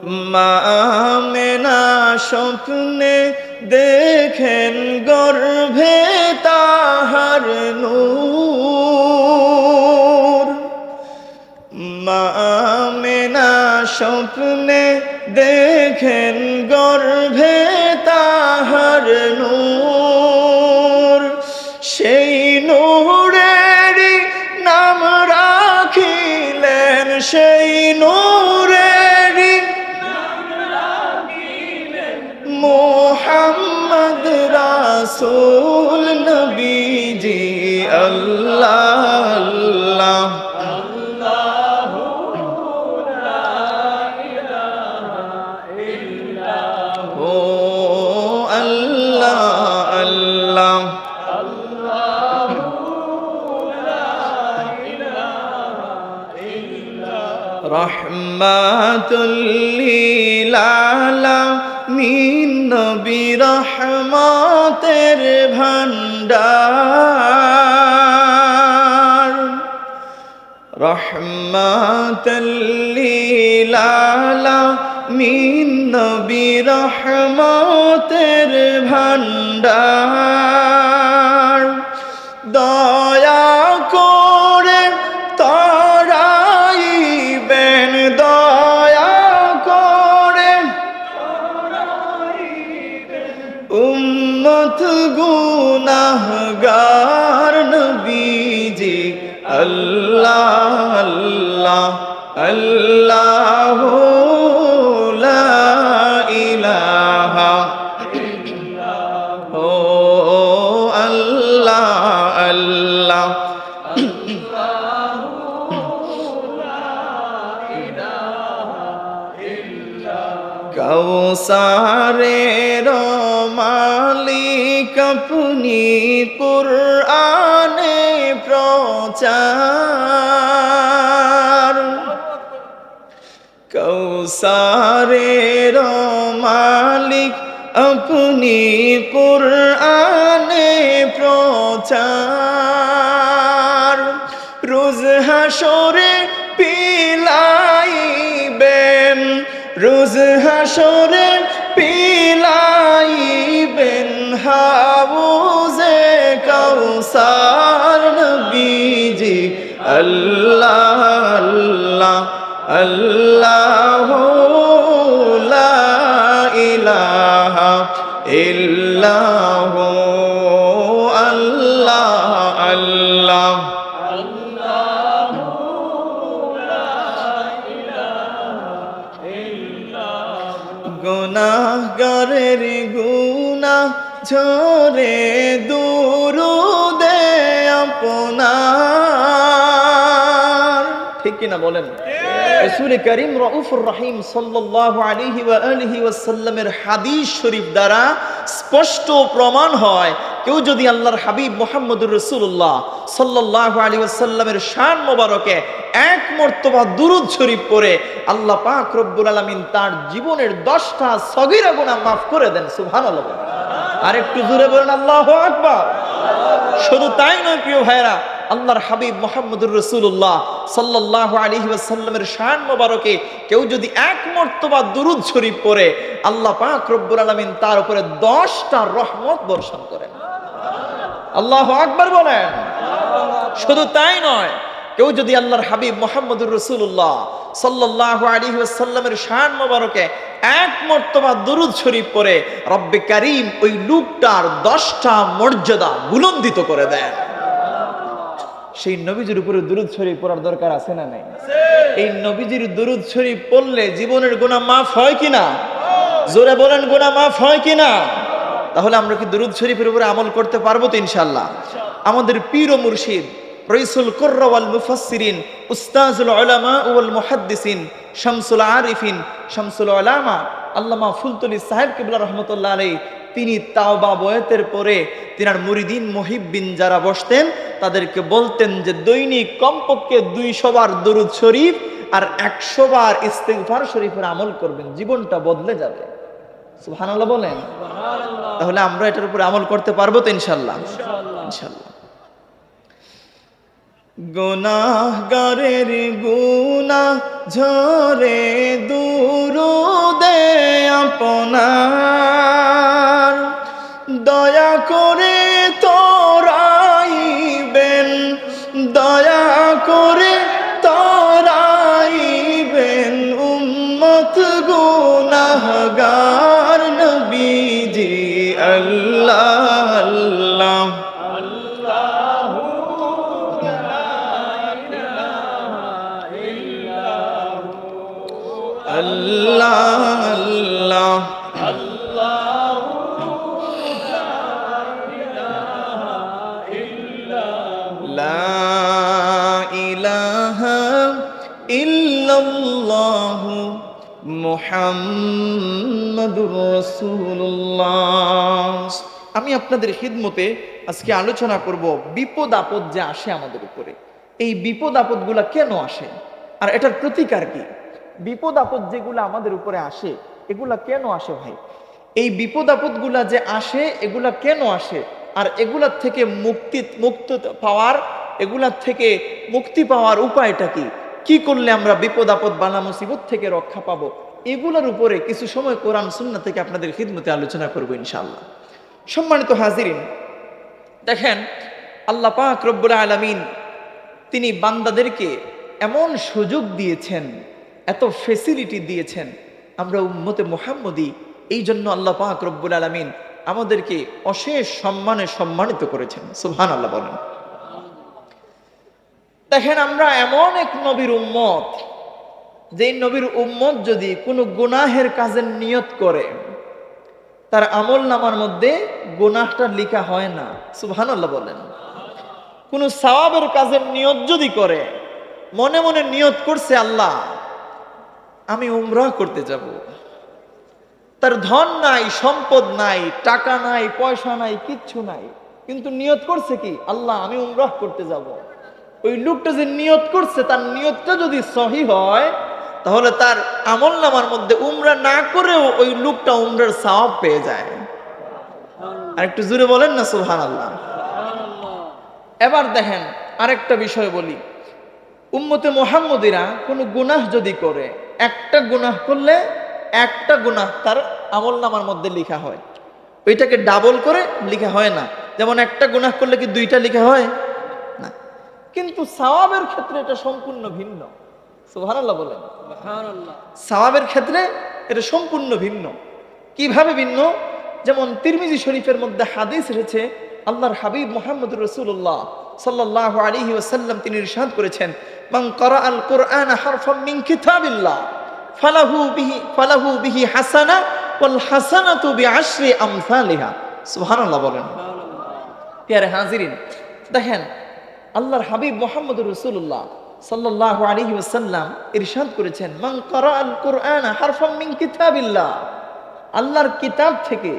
মা আমেনা স্বপ্নে দেখেন গর্ভে তাহার নূর। মা আমেনা স্বপ্নে দেখেন গর্ভে তাহার নূর। সেই নূরেরই নাম রাখিলেন, সেই নূরেরই মোহাম্মদ রাসূল নবীজি। আল্লাহ আল্লাহ ও আল্লাহ আল্লাহ রহমাতুল লিল আলামিন নবী রহমতের ভান্ডার। রহমাতুল লিল আলামিন নবী রহমতের ভান্ডার। দয়া করে তরাইবেন, দয়া করে উম্মত গুনাহগার নবীজি। আল্লাহ আল্লাহ আল্লাহ লা ইলাহা ও আল্লাহ আল্লাহ কৌসারের মালিক আপনি, কুরআনে প্রচার। কৌসারের মালিক আপনি, কুরআনে প্রচার। রোজ হাসরে পিলাইবেন, রোজ হাসরে পিলাইবেন হাউজে কৌসার নবীজি। আল্লাহ আল্লাহ আল্লাহ লা ইলাহা ইল্লাহ আল্লাহ আল্লাহ গুনাহগারের গুনাহ ঝরে দুরুদে আপনার। ঠিক কিনা বলেন? রাসূল করিম রউফুর রহিম সাল্লাল্লাহু আলাইহি ওয়া আলিহি ওয়াসাল্লামের হাদিস শরীফ দ্বারা স্পষ্ট প্রমাণ হয়, কেউ যদি আল্লাহর হাবিব মুহাম্মদুর রাসূলুল্লাহ সাল্লাল্লাহু আলাইহি ওয়াসাল্লামের শান মোবারকে এক মর্তবা দুরূদ শরীফ পড়ে, আল্লাহ পাক রব্বুল আলামিন তার জীবনের 10টা সগীরা গুনাহ মাফ করে দেন। সুবহানাল্লাহ। আর একটু জোরে বলেন আল্লাহু আকবার। শুধু তাই নয় প্রিয় ভাইরা, আল্লাহর হাবিব মুহাম্মদুর রাসূলুল্লাহ সাল্লাল্লাহু আলাইহি ওয়াসাল্লামের শান মোবারকে কেউ যদি এক মর্তবা দুরূদ শরীফ পড়ে, আল্লাহ পাক রব্বুল আলামিন তার উপরে 10টা রহমত বর্ষণ করেন। আল্লাহু আকবার বলেন। শুধু তাই নয়, কেউ যদি আল্লাহর হাবিব মুহাম্মদুর রাসূলুল্লাহ সাল্লাল্লাহু আলাইহি ওয়াসাল্লামের শান মোবারকে এক মর্তবা দুরূদ শরীফ পড়ে, রব্বে কারীম ওই লোকটার 10টা মর্যাদা বুলন্দিত করে দেন। সেই নবীজির উপরে দুরূদ শরীফ পড়ার দরকার আছে না নাই? এই নবীজির দুরূদ শরীফ পড়লে জীবনের গুনাহ মাফ হয় কিনা? জোরে বলেন, গুনাহ মাফ হয় কিনা? তাহলে আমরা কি দুরূদ শরীফের উপরে আমল করতে পারবো তো ইনশাআল্লাহ? আমাদের পীর ও মুর্শিদ, রাইসুল কুররা ওয়াল মুফাসসিরিন, উস্তাজুল উলামা ওয়াল মুহাদ্দিসিন, শামসুল আরিফিন, শামসুল উলামা আল্লামা ফুলতুলি সাহেব কিবলা রাহমাতুল্লাহ আলাইহি, তিনি তাওবা বয়াতের পরে তিনার মুরিদিন মুহিব্বিন যারা বসতেন তাদেরকে বলতেন যে দৈনিক কমপক্ষে 200 বার দুরূদ শরীফ আর 100 বার ইস্তিগফার শরীফের আমল করবেন, জীবনটা বদলে যাবে। সুবহানাল্লাহ বলেন। তাহলে আমরা এটার উপরে আমল করতে পারবো তো ইনশাআল্লাহ? ইনশাআল্লাহ। গুনাহগারের গুনাহ ঝরে দুরূদ আপনার দয়া করে তরাইবেন, দয়া করে তরাইবেন উম্মত গুনাহগার নবীজি আল্লাহ আল্লাহ আল্লাহ আল্লাহ লা ইলাহা ইল্লাল্লাহু মুহাম্মাদুর রাসূলুল্লাহ। আমি আপনাদের খিদমতে আজকে আলোচনা করব বিপদ আপদ যে আসে আমাদের উপরে, এই বিপদ আপদগুলা কেন আসে আর এটার প্রতিকার কি। বিপদ আপদ যেগুলো আমাদের উপরে আসে এগুলা কেন আসে ভাই? এই বিপদ আপদগুলা যে আসে এগুলা কেন আসে আর এগুলার থেকে মুক্তি পাওয়ার উপায়টা কি? কি করলে আমরা বিপদ আপদ বালা মুসিবত থেকে রক্ষা পাবো, এগুলোর উপরে কিছু সময় কোরআন সুন্নাহ থেকে আপনাদের খিদমতে আলোচনা করব ইনশাআল্লাহ। সম্মানিত হাজিরিন, দেখেন আল্লাহ পাক রব্বুল আলামিন তিনি বান্দাদেরকে এমন সুযোগ দিয়েছেন, এত ফেসিলিটি দিয়েছেন, আমরা উম্মতে মুহাম্মদী, এই জন্য আল্লাহ পাক রব্বুল আলামিন আমাদেরকে অশেষ সম্মানে সম্মানিত করেছেন। সুবহানাল্লাহ বলেন। দেখেন আমরা এমন এক নবীর উম্মত, যে নবীর উম্মত যদি কোনো গুনাহের কাজের নিয়ত করে তার আমল নামার মধ্যে গুনাহটা লেখা হয় না। সুবহানাল্লাহ বলেন। কোনো সওয়াবের কাজের নিয়ত যদি করে, মনে মনে নিয়ত করছে আল্লাহ আমি উমরাহ করতে যাব, তার ধন নাই, সম্পদ নাই, টাকা নাই, পয়সা নাই, কিচ্ছু নাই, কিন্তু নিয়ত করছে কি আল্লাহ আমি উমরাহ করতে যাব। ওই লোকটা যে নিয়ত করছে তার নিয়তটা যদি সহি হয় তাহলে তার আমল নামার মধ্যে উমরা না করেও ওই লোকটা উমরার সওয়াব পেয়ে যায়। আর একটু জোরে বলেন না সুবহানাল্লাহ। এবার দেখেন আরেকটা বিষয় বলি, উম্মতে মুহাম্মদীরা কোনো গুনাহ যদি করে, একটা গুনাহ করলে একটা গুনাহ তার আমল নামার মধ্যে লেখা হয়, ওইটাকে ডাবল করে লেখা হয় না। যেমন একটা গুনাহ করলে কি দুইটা লেখা হয় না, কিন্তু সওয়াবের ক্ষেত্রে এটা সম্পূর্ণ ভিন্ন। সুবহানাল্লাহ বলেন। সওয়াবের ক্ষেত্রে এটা সম্পূর্ণ ভিন্ন। কিভাবে ভিন্ন? যেমন তিরমিজি শরীফের মধ্যে হাদিস এসেছে, আল্লাহর হাবিব মুহাম্মদুর রাসূলুল্লাহ সাল্লাল্লাহু আলাইহি ওয়াসাল্লাম তিনি ইরশাদ করেছেন, মান ক্বারাআল কুরআন হারফাম মিন কিতাবিল্লাহ ফালাহু বিহি হাসানা ওয়াল হাসানাতু বিআশরি আমসালিহা। সুবহানাল্লাহ বলেন। প্রিয় হাজিরিন, দেখেন আল্লাহর হাবিব মুহাম্মদুর রাসূলুল্লাহ সাল্লাল্লাহু আলাইহি ওয়াসাল্লাম ইরশাদ করেছেন, মান ক্বারাআল কুরআন হারফাম মিন কিতাবিল্লাহ, আল্লাহর কিতাব থেকে,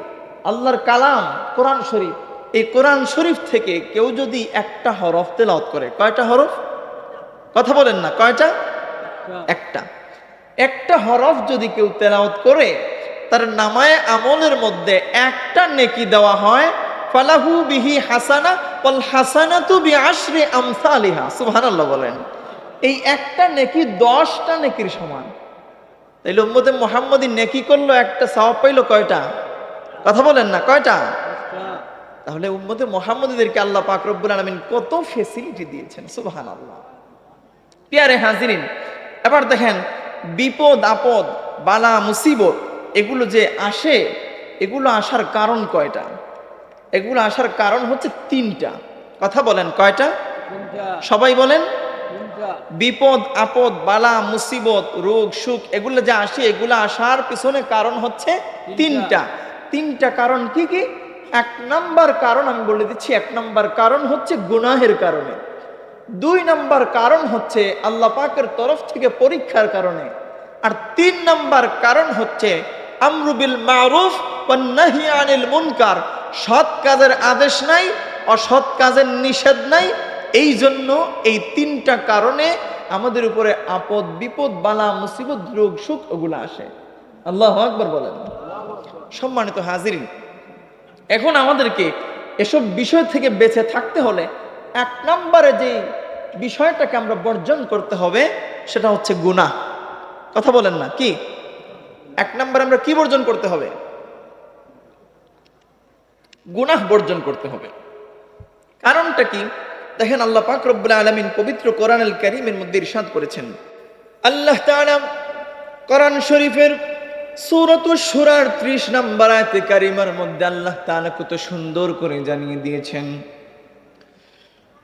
আল্লাহর কালাম কোরআন শরীফ, এই কোরআন শরীফ থেকে কেউ যদি একটা হরফ তেলাওয়াত করে, কয়টা হরফ? কথা বলেন না, কয়টা? একটা। একটা হরফ যদি কেউ তেলাওয়াত করে তার নামায়ে আমলের মধ্যে একটা নেকি দেওয়া হয়, ফালাহু বিহি হাসানা ওয়াল হাসানাতু বিআশরি আমসালিহা। সুবহানাল্লাহ বলেন। এই একটা নেকি 10টা নেকির সমান। তাইলে উম্মতে মুহাম্মদী নেকি করলো, একটা সওয়াব পাইলো কয়টা? কথা বলেন না, কয়টা? তাহলে উম্মতে মুহাম্মদীদেরকে আল্লাহ পাক রব্বুল আলামিন কত ফেসিলিটি দিয়েছেন। সুবহানাল্লাহ। প্রিয় হাজিরিন, এবার দেখেন বিপদ আপদ বালা মুসিবত এগুলো যে আসে, এগুলো আসার কারণ কয়টা? এগুলো আসার কারণ হচ্ছে 3টা। কথা বলেন, কয়টা? সবাই বলেন। বিপদ আপদ বালা মুসিবত রোগ সুখ এগুলো যে আসে, এগুলো আসার পিছনে কারণ হচ্ছে 3টা। 3টা কারণ কি কি? 1 নাম্বার কারণ আমি বলে দিচ্ছি, 1 নাম্বার কারণ হচ্ছে গুনাহের কারণে, 2 নাম্বার কারণ হচ্ছে আল্লাহ পাকের তরফ থেকে পরীক্ষার কারণে, আর 3 নাম্বার কারণ হচ্ছে আমরু বিল মারুফ ওয়ান নাহি আনিল মুনকার, সৎ কাজের আদেশ নাই, অসৎ কাজের নিষেধ নাই। এই জন্য এই 3টা কারণে আমাদের উপরে আপদ বিপদ বালা মুসিবত রোগ সুখ ওগুলো আসে। আল্লাহু আকবার বলেন। সম্মানিত হাজিরিন, এখন আমাদেরকে এসব বিষয় থেকে বেঁচে থাকতে হলে 1 নম্বরে যে বিষয়টাকে আমরা বর্জন করতে হবে সেটা হচ্ছে গুনাহ। কথা বলেন না, কি? এক নম্বর আমরা কি বর্জন করতে হবে? গুনাহ বর্জন করতে হবে। কারণটা কি? দেখেন আল্লাহ পাক রব্বুল আলামিন পবিত্র কোরআনুল কারীমের মধ্যে ইরশাদ করেছেন, আল্লাহ তাআলা কোরআন শরীফের সূরাতুশ শুরার 30 নম্বর আয়াতে কারিমার মধ্যে আল্লাহ তাআলা কত সুন্দর করে জানিয়ে দিয়েছেন,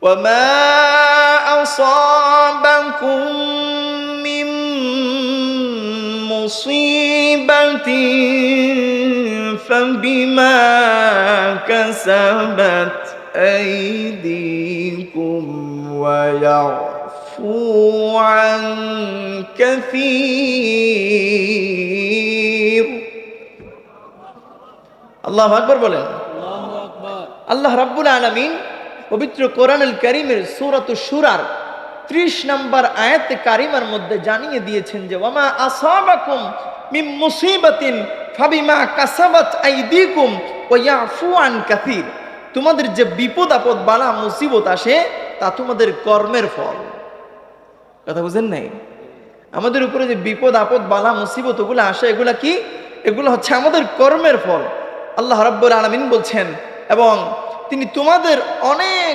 ওয়ামা আসাবাকুম মিন মুসিবাতিন ফাবিমা কাসাবাত আইদিকুম ওয়া ইয়াফু আন কাসীর। আল্লাহু আকবার বলেন। আল্লাহ রাব্বুল আলামিন পবিত্র কোরআনুল কারীমের সূরাতুশ শুরার 30 নম্বর আয়াতে কারিমার মধ্যে জানিয়ে দিয়েছেন যে ওয়ামা আসাবাকুম মিন মুসিবাতিন ফাবিমা কাসাবাত আইদিকুম ওয়া ইয়াফু আন কাসীর। তোমাদের যে বিপদ আপদ বালা মুসিবত আসে তা তোমাদের কর্মের ফল। কথা বুঝেন নাই? আমাদের উপরে যে বিপদ আপদ বালা মুসিবত ওগুলো আসে, এগুলা কি? এগুলো হচ্ছে আমাদের কর্মের ফল। আল্লাহ রাব্বুল আলামিন বলছেন এবং তিনি তোমাদের অনেক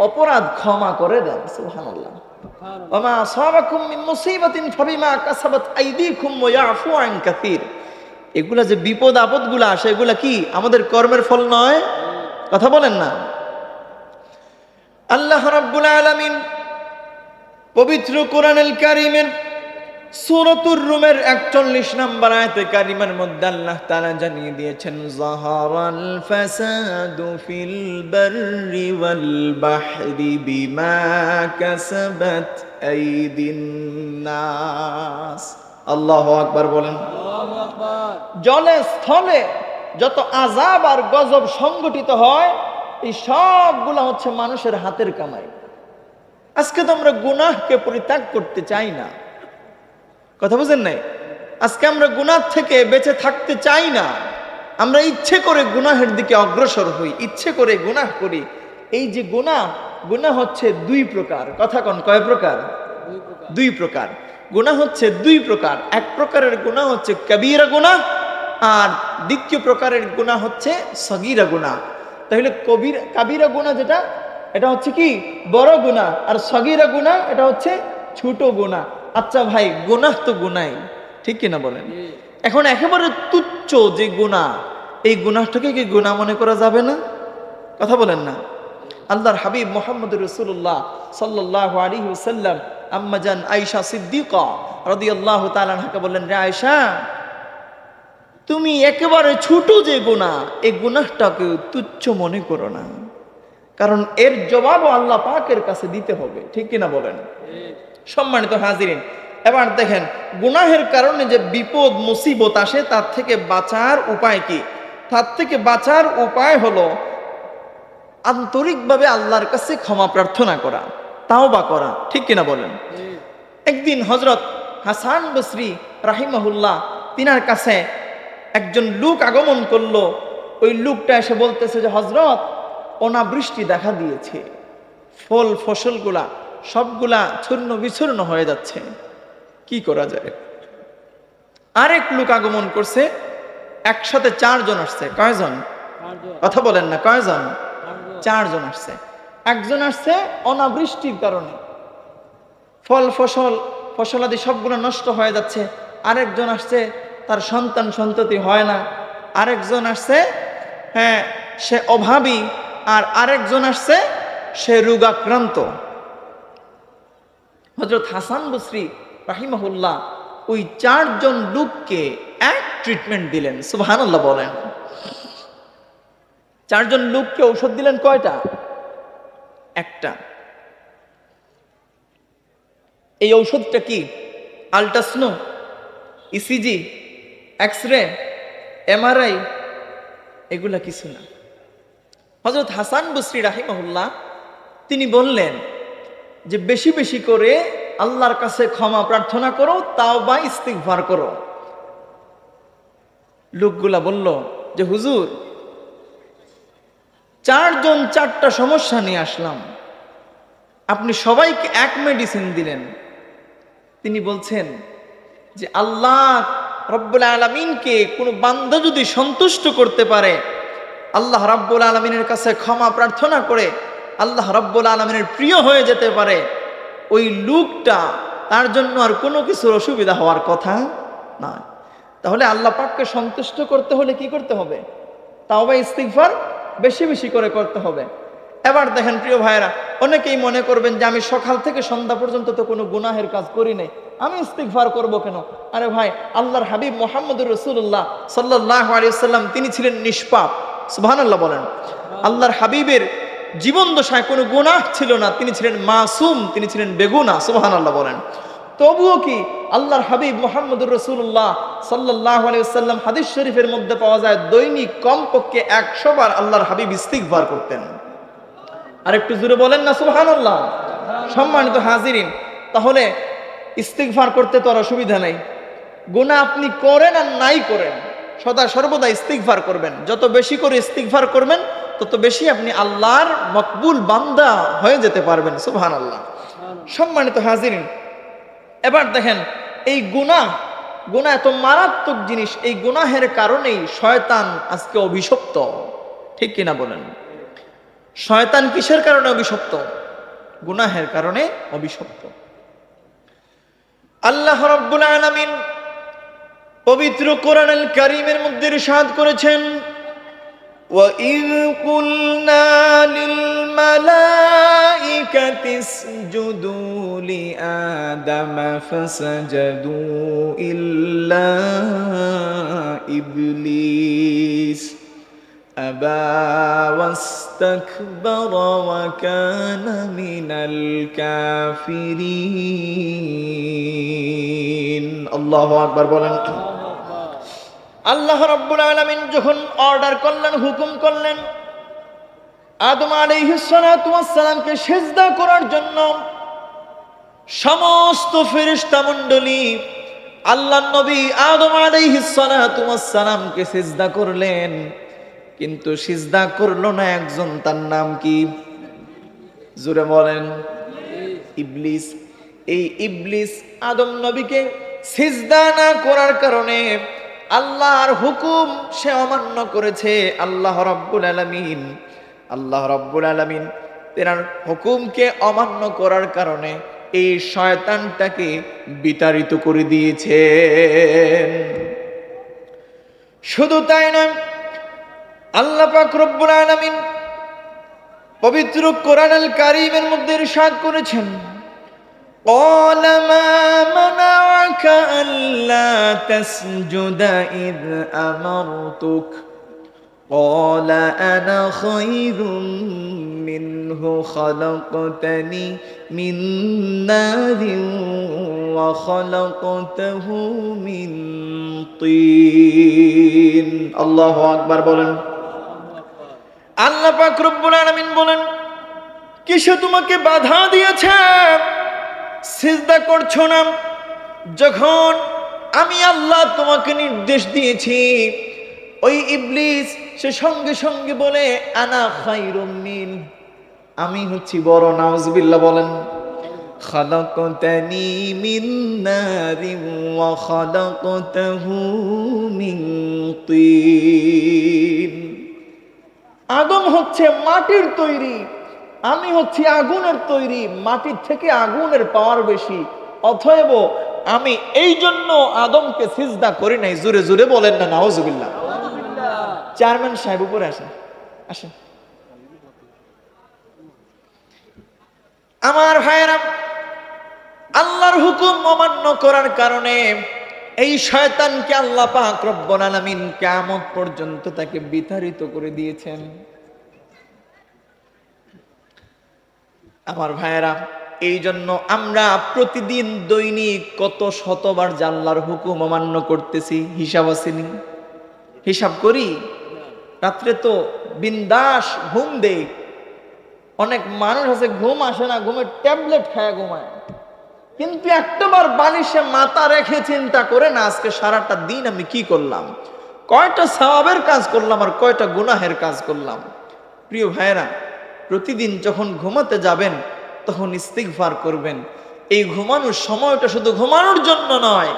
অপরাধ ক্ষমা করে দেন। সুবহানাল্লাহ। ওয়ামা আসাবাকুম মিন মুসিবাতিন ফাবিমা কাসাবাত আইদিকুম ওয়া ইয়াফু আন কাসীর। এগুলা যে বিপদ আপদগুলো আসে এগুলা কি আমাদের কর্মের ফল নয়? কথা বলেন না। আল্লাহ রাব্বুল আলামিন পবিত্র কোরআনুল কারীমের সূরাতুর রুমের 41 নম্বর আয়াতে কারিমার মধ্যে আল্লাহ তাআলা জানিয়ে দিয়েছেন, যাহারাল ফাসাদু ফিল বাররি ওয়াল বাহরি বিমা কাসাবাত আইদিন নাস। আল্লাহু আকবার বলেন। আল্লাহু আকবার। জলে স্থলে যত আযাব আর গজব সংগঠিত হয় এই সবগুলো হচ্ছে মানুষের হাতের কামাই। আজকে তো আমরা গুনাহকে পরিত্যাগ করতে চাই না। কথা বুঝেন নাই? আজকে আমরা গুনাহ থেকে বেঁচে থাকতে চাই না। আমরা ইচ্ছে করে গুনাহের দিকে অগ্রসর হই, ইচ্ছে করে গুনাহ করি। এই যে গুনাহ হচ্ছে দুই প্রকার। কথা কোন কয় প্রকার? দুই প্রকার। গুনাহ হচ্ছে দুই প্রকার। এক প্রকারের গুনাহ হচ্ছে কবিরা গুনাহ আর দ্বিতীয় প্রকারের গুনাহ হচ্ছে সগীরা গুনাহ। তাহলে কাবিরা গুনাহ যেটা, এটা হচ্ছে কি বড় গুনাহ, আর সগীরা গুনাহ এটা হচ্ছে ছোট গুনাহ। আচ্ছা ভাই, গুনাহ তো গুনাই, ঠিক কিনা বলেন? এখন একেবারে তুচ্ছ যে গুনাহ, এই গুনাহটাকে কি গুনাহ মনে করা যাবে না? কথা বলেন না। আল্লাহর হাবিব মুহাম্মদুর রাসূলুল্লাহ সাল্লাল্লাহু আলাইহি ওয়াসাল্লাম আম্মা জান আয়েশা সিদ্দিকা রাদিয়াল্লাহু তাআলা আনহাকে বললেন, রে আয়েশা, তুমি একেবারে ছোট যে গুনাহ, এই গুনাহটাকে তুচ্ছ মনে করো না, কারণ এর জবাবও আল্লাহ পাকের কাছে দিতে হবে, ঠিক কিনা বলেন? সম্মানিত হাজিরিন, এবার দেখেন গুনাহের কারণে যে বিপদ মুসিবত আসে তার থেকে বাঁচার উপায় কি? তার থেকে বাঁচার উপায় হলো আন্তরিকভাবে আল্লাহর কাছে ক্ষমা প্রার্থনা করা, তাওবা করা, ঠিক কিনা বলেন? একদিন হযরত হাসান বসরি রাহিমাহুল্লাহ তিনার কাছে একজন লোক আগমন করলো। ওই লোকটা এসে বলতেছে যে হযরত, অনাবৃষ্টি দেখা দিয়েছে, ফল ফসলগুলা সবগুলা চূর্ণ বিচূর্ণ হয়ে যাচ্ছে, কি করা যায়? আরেক লোক আগমন করছে, একসাথে 4 জন আসছে। কয়জন? কথা বলেন না, কয়জন? 4 জন আসছে। একজন আসছে অনাবৃষ্টির কারণে ফল ফসলাদি সবগুলো নষ্ট হয়ে যাচ্ছে। আরেকজন আসছে তার সন্তান সন্ততি হয় না। আরেকজন আসছে সে অভাবী। আর আরেকজন আসছে সে রোগাক্রান্ত। হযরত হাসান বসরি রাহিমাহুল্লাহ ওই 4 জন লোককে এক ট্রিটমেন্ট দিলেন। সুবহানাল্লাহ বলেন। 4 জন লোককে ঔষধ দিলেন কয়টা? একটা। এই ঔষধটা কি? আল্ট্রাসাউন্ড, ইসিজি, এক্সরে, এমআরআই, এগুলা কিছু না। হযরত হাসান বসরি রাহিমাহুল্লাহ তিনি বললেন যে বেশি বেশি করে আল্লাহর কাছে ক্ষমা প্রার্থনা করো, তাওবা ইস্তিগফার করো। লোকগুলা বলল যে হুজুর, 4 জন 4টা সমস্যা নিয়ে আসলাম, আপনি সবাইকে এক মেডিসিন দিলেন। তিনি বলছেন যে আল্লাহ রব্বুল আলামিনকে কোনো বান্দা যদি সন্তুষ্ট করতে পারে, আল্লাহ রাব্বুল আলামিনের কাছে ক্ষমা প্রার্থনা করে আল্লাহ রাব্বুল আলামিনের প্রিয় হয়ে যেতে পারে, ওই লোকটা তার জন্য আর কোনো কিছুর অসুবিধা হওয়ার কথা না। তাহলে আল্লাহ পাককে সন্তুষ্ট করতে হলে কি করতে হবে? তাওবা ইস্তিগফার বেশি বেশি করে করতে হবে। এবার দেখেন প্রিয় ভাইয়েরা, অনেকেই মনে করবেন যে আমি সকাল থেকে সন্ধ্যা পর্যন্ত তো কোনো গুনাহের কাজ করি নাই, আমি ইস্তিগফার করব কেন? আরে ভাই, আল্লাহর হাবিব মুহাম্মদুর রাসূলুল্লাহ সাল্লাল্লাহু আলাইহি ওয়াসাল্লাম তিনি ছিলেন নিষ্পাপ। সুবহানাল্লাহ বলেন। আল্লাহর হাবিবের জীবন দশায় কোনো গুনাহ ছিল না, তিনি ছিলেন মাসুম, তিনি ছিলেন বেগুনাহ। সুবহানাল্লাহ বলেন। তবুও কি আল্লাহর হাবিব মুহাম্মদুর রাসূলুল্লাহ সাল্লাল্লাহু আলাইহি ওয়াসাল্লাম হাদিস শরীফের মধ্যে পাওয়া যায় দৈনিক কমপক্ষে 100 বার আল্লাহর হাবিব ইস্তিগফার করতেন। আর একটু জোরে বলেন না সুবহানাল্লাহ। সম্মানিত হাজিরিন, তাহলে ইস্তিগফার করতে তো আর অসুবিধা নেই। গুনাহ আপনি করেন আর নাই করেন, সদা সর্বদা ইস্তিগফার করবেন। যত বেশি করে ইস্তিগফার করবেন তত বেশি আপনি আল্লাহর মকবুল বান্দা হয়ে যেতে পারবেন। সুবহানাল্লাহ। সম্মানিত হাজিরিন, এবার দেখেন এই গুনাহ এত মারাত্মক জিনিস, এই গুনাহের কারণেই শয়তান আজকে অভিশপ্ত। ঠিক কিনা বলেন? শয়তান কিসের কারণে অভিশপ্ত? গুনাহের কারণে অভিশপ্ত। আল্লাহ রাব্বুল আলামিন পবিত্র কোরআনুল কারীমের মধ্যে ইরশাদ করেছেন, وَإِذْ قُلْنَا لِلْمَلَائِكَةِ اسْجُدُوا لِآدَمَ فَسَجَدُوا إِلَّا إِبْلِيسَ أَبَى وَاسْتَكْبَرَ وَكَانَ مِنَ الْكَافِرِينَ। আল্লাহু আকবার বলেন। আল্লাহ রাব্বুল আলামিন যখন অর্ডার করলেন, হুকুম করলেন আদম আলাইহিস সালাতু ওয়াস সালামকে সিজদা করার জন্য, সমস্ত ফেরেশতা মণ্ডলী আল্লাহর নবী আদম আলাইহিস সালাতু ওয়াস সালামকে সিজদা করলেন, কিন্তু সিজদা করলো না একজন, তার নাম কি? জোরে বলেন। ইবলিস। এই ইবলিস আদম নবীকে সিজদা না করার কারণে আল্লাহর হুকুম সে অমান্য করেছে। আল্লাহ রাব্বুল আলামিন তেনার হুকুমকে অমান্য করার কারণে এই শয়তানটাকে বিতাড়িত করে দিয়েছেন। শুধু তাই নয়, আল্লাহ পাক রব্বুল আলামিন পবিত্র কোরআনুল কারীমের মধ্যে ইরশাদ করেছেন, قال ما منعك ألا تسجد إذ أمرتك قال أنا خير منه خلقتني من نار وخلقته من طين। الله أكبر বলেন। আল্লাহ পাক রব্বুল আলামিন বলেন, কিসে তোমাকে বাধা দিয়েছে সিজদা করছো না? যখন আমি আল্লাহ তোমাকে নির্দেশ দিয়েছি, ওই ইবলিস সে সঙ্গে সঙ্গে বলে আনা খায়রুম মিন, আমি হচ্ছি বড়। নাউজুবিল্লাহ বলেন। খালাকতানি মিন নারিন ওয়া খালাকতাহু মিন তিন। আদম হচ্ছে মাটির তৈরি, আমি হচ্ছি আগুনের তৈরি, মাটির থেকে আগুনের পাওয়ার বেশি, অতএব আমি এই জন্য আদমকে সিজদা করি নাই। জোরে জোরে বলেন না নাউজুবিল্লাহ। চেয়ারম্যান সাহেব উপরে আসেন, আসেন। আমার ভাইয়েরা, আল্লাহর হুকুম অমান্য করার কারণে এই শয়তানকে আল্লাহ পাক রব্বুল আলামিন কিয়ামত পর্যন্ত তাকে বিতাড়িত করে দিয়েছেন। আমার ভাইয়েরা, এই জন্য আমরা প্রতিদিন দৈনিক কত শতবার আল্লাহর হুকুম অমান্য করতেছি, হিসাব আসেনি? হিসাব করি? রাত্রে তো বিন্দাস ঘুম দেই। অনেক মানুষ আছে ঘুম আসে না, ঘুমের ট্যাবলেট খায় ঘুমায়, কিন্তু একটাবার বালিশে মাথা রেখে চিন্তা করে না আজকে সারাটা দিন আমি কি করলাম, কয়টা সওয়াবের কাজ করলাম আর কয়টা গুনাহের কাজ করলাম। প্রিয় ভাইয়েরা, প্রতিদিন যখন ঘুমাতে যাবেন তখন ইস্তিগফার করবেন। এই ঘুমানোর সময়টা শুধু ঘুমানোর জন্য নয়,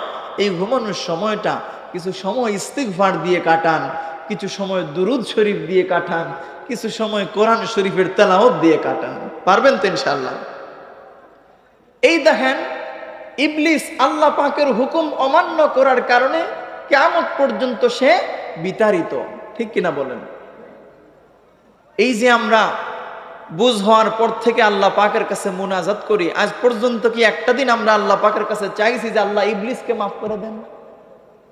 এই ঘুমানোর সময়টা কিছু সময় ইস্তিগফার দিয়ে কাটান, কিছু সময় দুরুদ শরীফ দিয়ে কাটান, কিছু সময় কোরআন শরীফের তেলাওয়াত দিয়ে কাটান। পারবেন তো ইনশাআল্লাহ? এই দেখেন, ইবলিস আল্লাহ পাকের হুকুম অমান্য করার কারণে কিয়ামত পর্যন্ত সে বিতাড়িত। ঠিক কিনা বলেন? এই যে আমরা বুঝ হওয়ার পর থেকে আল্লাহ পাকের কাছে মুনাজাত করি, আজ পর্যন্ত কি একটা দিন আমরা আল্লাহ পাকের কাছে চাইছি যে আল্লাহ ইবলিসকে মাফ করে দেন?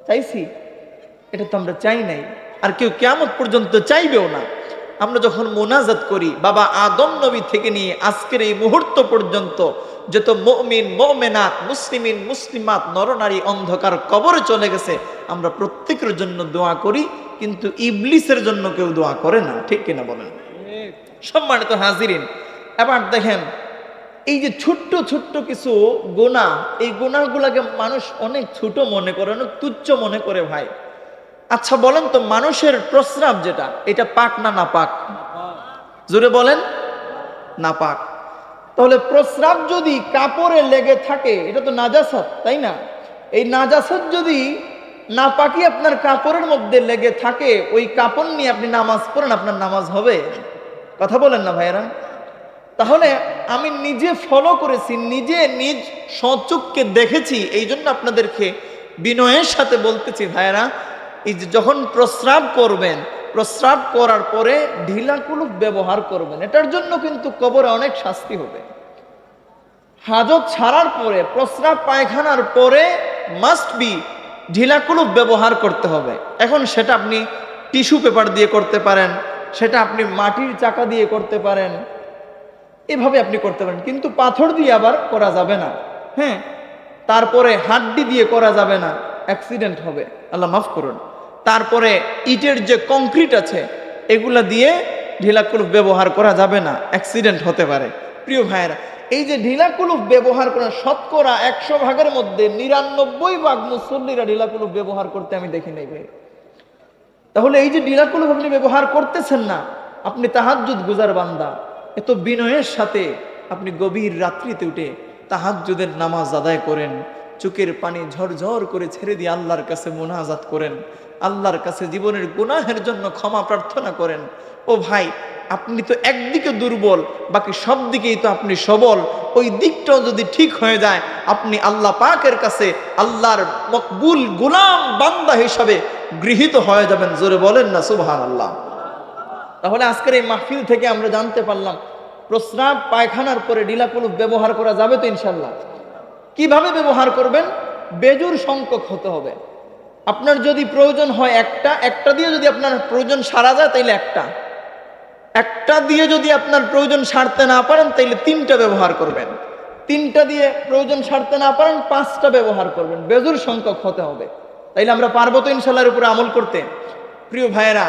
চাইছি? এটা তো আমরা চাই নাই, আর কেউ কিয়ামত পর্যন্ত চাইবেও না। আমরা যখন মুনাজাত করি, বাবা আদম নবী থেকে নিয়ে আজকের এই মুহূর্ত পর্যন্ত যত মুমিন মুমিনাত, মুসলিমিন মুসলিমাত, নরনারী অন্ধকার কবরে চলে গেছে, আমরা প্রত্যেকের জন্য দোয়া করি, কিন্তু ইবলিসের জন্য কেউ দোয়া করে না। ঠিক কিনা বলেন? সম্মানিত হাজিরিন, এবার দেখেন, এই যে ছোট্ট ছোট্ট কিছু গুনাহ, এই গুনাহগুলোকে মানুষ অনেক ছোট মনে করে, অনেক তুচ্ছ মনে করে। ভাই আচ্ছা বলেন তো, মানুষের প্রস্রাব যেটা, এটা পাক না নাপাক? জোরে বলেন। নাপাক। তাহলে প্রস্রাব যদি কাপড়ে লেগে থাকে, এটা তো নাজাসাত, তাই না? এই নাজাসাত যদি নাপাকি আপনার কাপড়ের মধ্যে লেগে থাকে, ওই কাপড় নিয়ে আপনি নামাজ পড়েন, আপনার নামাজ হবে? কথা বলেন না ভাইয়েরা? তাহলে আমি নিজে ফলো করেছি, নিজে নিজ সচক্ষে দেখেছি, এই জন্য আপনাদেরকে বিনয়ের সাথে বলতেছি ভাইয়েরা, এই যে যখন প্রস্রাব করবেন, প্রস্রাব করার পরে ঢিলা কুলুপ ব্যবহার করবেন। এটার জন্য কিন্তু কবরে অনেক শাস্তি হবে। হাজত ছাড়ার পরে, প্রস্রাব পায়খানার পরে মাস্ট বি ঢিলা কুলুপ ব্যবহার করতে হবে। এখন সেটা আপনি টিস্যু পেপার দিয়ে করতে পারেন, সেটা আপনি মাটির চাকা দিয়ে করতে পারেন, এভাবে আপনি করতে পারেন, কিন্তু পাথর দিয়ে আবার করা যাবে না। হ্যাঁ, তারপরে হাড্ডি দিয়ে করা যাবে না, অ্যাক্সিডেন্ট হবে, আল্লাহ মাফ করুন। তারপরে ইটের যে কংক্রিট আছে, এগুলা দিয়ে ঢিলা কুলুপ ব্যবহার করা যাবে না, অ্যাক্সিডেন্ট হতে পারে। প্রিয় ভাইয়েরা, এই যে ঢিলা কুলুপ ব্যবহার করা, শতকরা 100 ভাগের মধ্যে 99 ভাগ মুসল্লিরা ঢিলা কুলুপ ব্যবহার করতে আমি দেখি নাই ভাই। তাহলে এই যে ঢিলা কুলুপ আপনি ব্যবহার করতেছেন না, আপনি তাহাজ্জুদ গুজার বান্দা, এত বিনয়ের সাথে আপনি গভীর রাত্রিতে উঠে তাহাজ্জুদের নামাজ আদায় করেন, চোখের পানি ঝরঝর করে ছেড়ে দিয়ে আল্লাহর কাছে মুনাজাত করেন, আল্লাহর কাছে জীবনের গুনাহের জন্য ক্ষমা প্রার্থনা করেন। ও ভাই, আপনি তো একদিকে দুর্বল, বাকি সব দিকেই তো আপনি সবল। ওই দিকটাও যদি ঠিক হয়ে যায়, আপনি আল্লাহ পাকের কাছে আল্লাহর মকবুল গোলাম বান্দা হিসাবে গৃহীত হয়ে যাবেন। জোরে বলেন না সুবহানাল্লাহ। তাহলে আজকের এই মাহফিল থেকে আমরা জানতে পারলাম, প্রস্রাব পায়খানার পরে ঢিলা কুলুপ ব্যবহার করা যাবে তো ইনশাল্লাহ। কিভাবে ব্যবহার করবেন? বেজুর সংখ্যক হতে হবে। আপনার যদি প্রয়োজন হয় একটা দিয়ে যদি আপনার প্রয়োজন সারা যায়, তাইলে একটা দিয়ে যদি আপনার প্রয়োজন সারতে না পারেন, তাইলে 3টা ব্যবহার করবেন। 3টা দিয়ে প্রয়োজন সারতে না পারেন, 5টা ব্যবহার করবেন। বেজুর সংখ্যক হতে হবে। তাইলে আমরা পারবো তো ইনশাল্লাহর উপরে আমল করতে? প্রিয় ভাইয়েরা,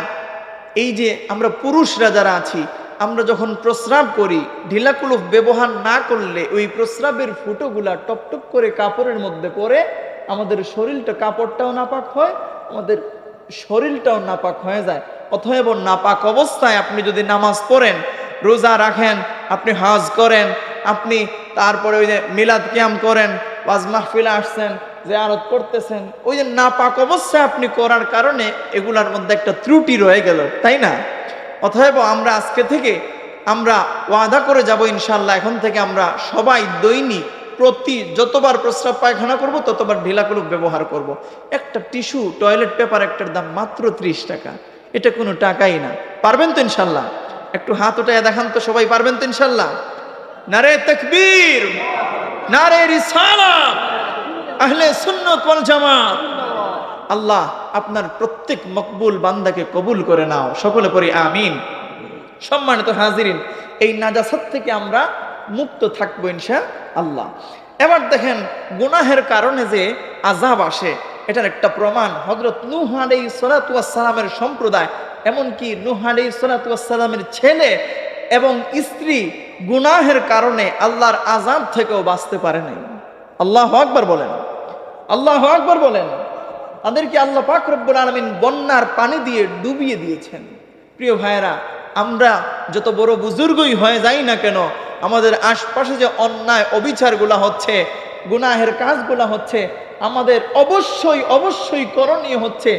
এই যে আমরা পুরুষরা যারা আছি, আমরা যখন প্রস্রাব করি, ঢিলা কুলুপ ব্যবহার না করলে ওই প্রস্রাবের ফুটোগুলা টপটপ করে কাপড়ের মধ্যে পড়ে আমাদের শরীরটা, কাপড়টাও নাপাক হয়, আমাদের শরীরটাও নাপাক হয়ে যায়। অতএব নাপাক অবস্থায় আপনি যদি নামাজ পড়েন, রোজা রাখেন, আপনি হজ করেন, আপনি তারপরে ওই যে মিলাদ কিয়াম করেন, ওয়াজ মাহফিলে আসছেন, জিয়ারত করতেছেন, ওই যে নাপাক অবস্থায় আপনি করার কারণে এগুলার মধ্যে একটা ত্রুটি রয়ে গেল, তাই না? অতএব আমরা আজকে থেকে আমরা ওয়াদা করে যাব ইনশাআল্লাহ, এখন থেকে আমরা সবাই দৈনিক প্রতি যতবার প্রস্রাব পায়খানা করব ততবার ঢিলা কুলুপ ব্যবহার করব। একটা টিস্যু, টয়লেট পেপার একটার দাম মাত্র 30 টাকা, এটা কোনো টাকাই না। পারবেন তো ইনশাআল্লাহ? একটু হাত উঠায় দেখান তো, সবাই পারবেন তো ইনশাআল্লাহ? নারে তাকবীর, নারে রিসালাত, আহলে সুন্নাত ওয়াল জামাত। আল্লাহ আপনার প্রত্যেক মকবুল বান্দাকে কবুল করে নাও, সকলে পড়ি আমিন। সম্মানিত হাজিরিন, এই নাজাসাত থেকে আমরা মুক্ত থাকবো ইনশাআল্লাহ। এবার দেখেন, গুনাহের কারণে যে আযাব আসে, এটার একটা প্রমাণ হযরত নূহ আলাইহিস সালাতু ওয়াস সালামের সম্প্রদায়, এমনকি নূহ আলাইহিস সালাতু ওয়াস সালামের ছেলে এবং স্ত্রী গুনাহের কারণে আল্লাহর আযাব থেকেও বাঁচতে পারে নাই। আল্লাহু আকবার বলেন, আল্লাহু আকবার বলেন। তাদেরকে আল্লাহ পাক রব্বুল আলামিন বন্যার পানি দিয়ে ডুবিয়ে দিয়েছেন। প্রিয় ভাইয়েরা, আমরা যত বড় বুজুর্গই হয়ে যাই না কেন, আমাদের আশপাশে যে অন্যায় অবিচারগুলা হচ্ছে, গুনাহের কাজগুলা হচ্ছে, আমাদের অবশ্যই অবশ্যই করণীয় হচ্ছে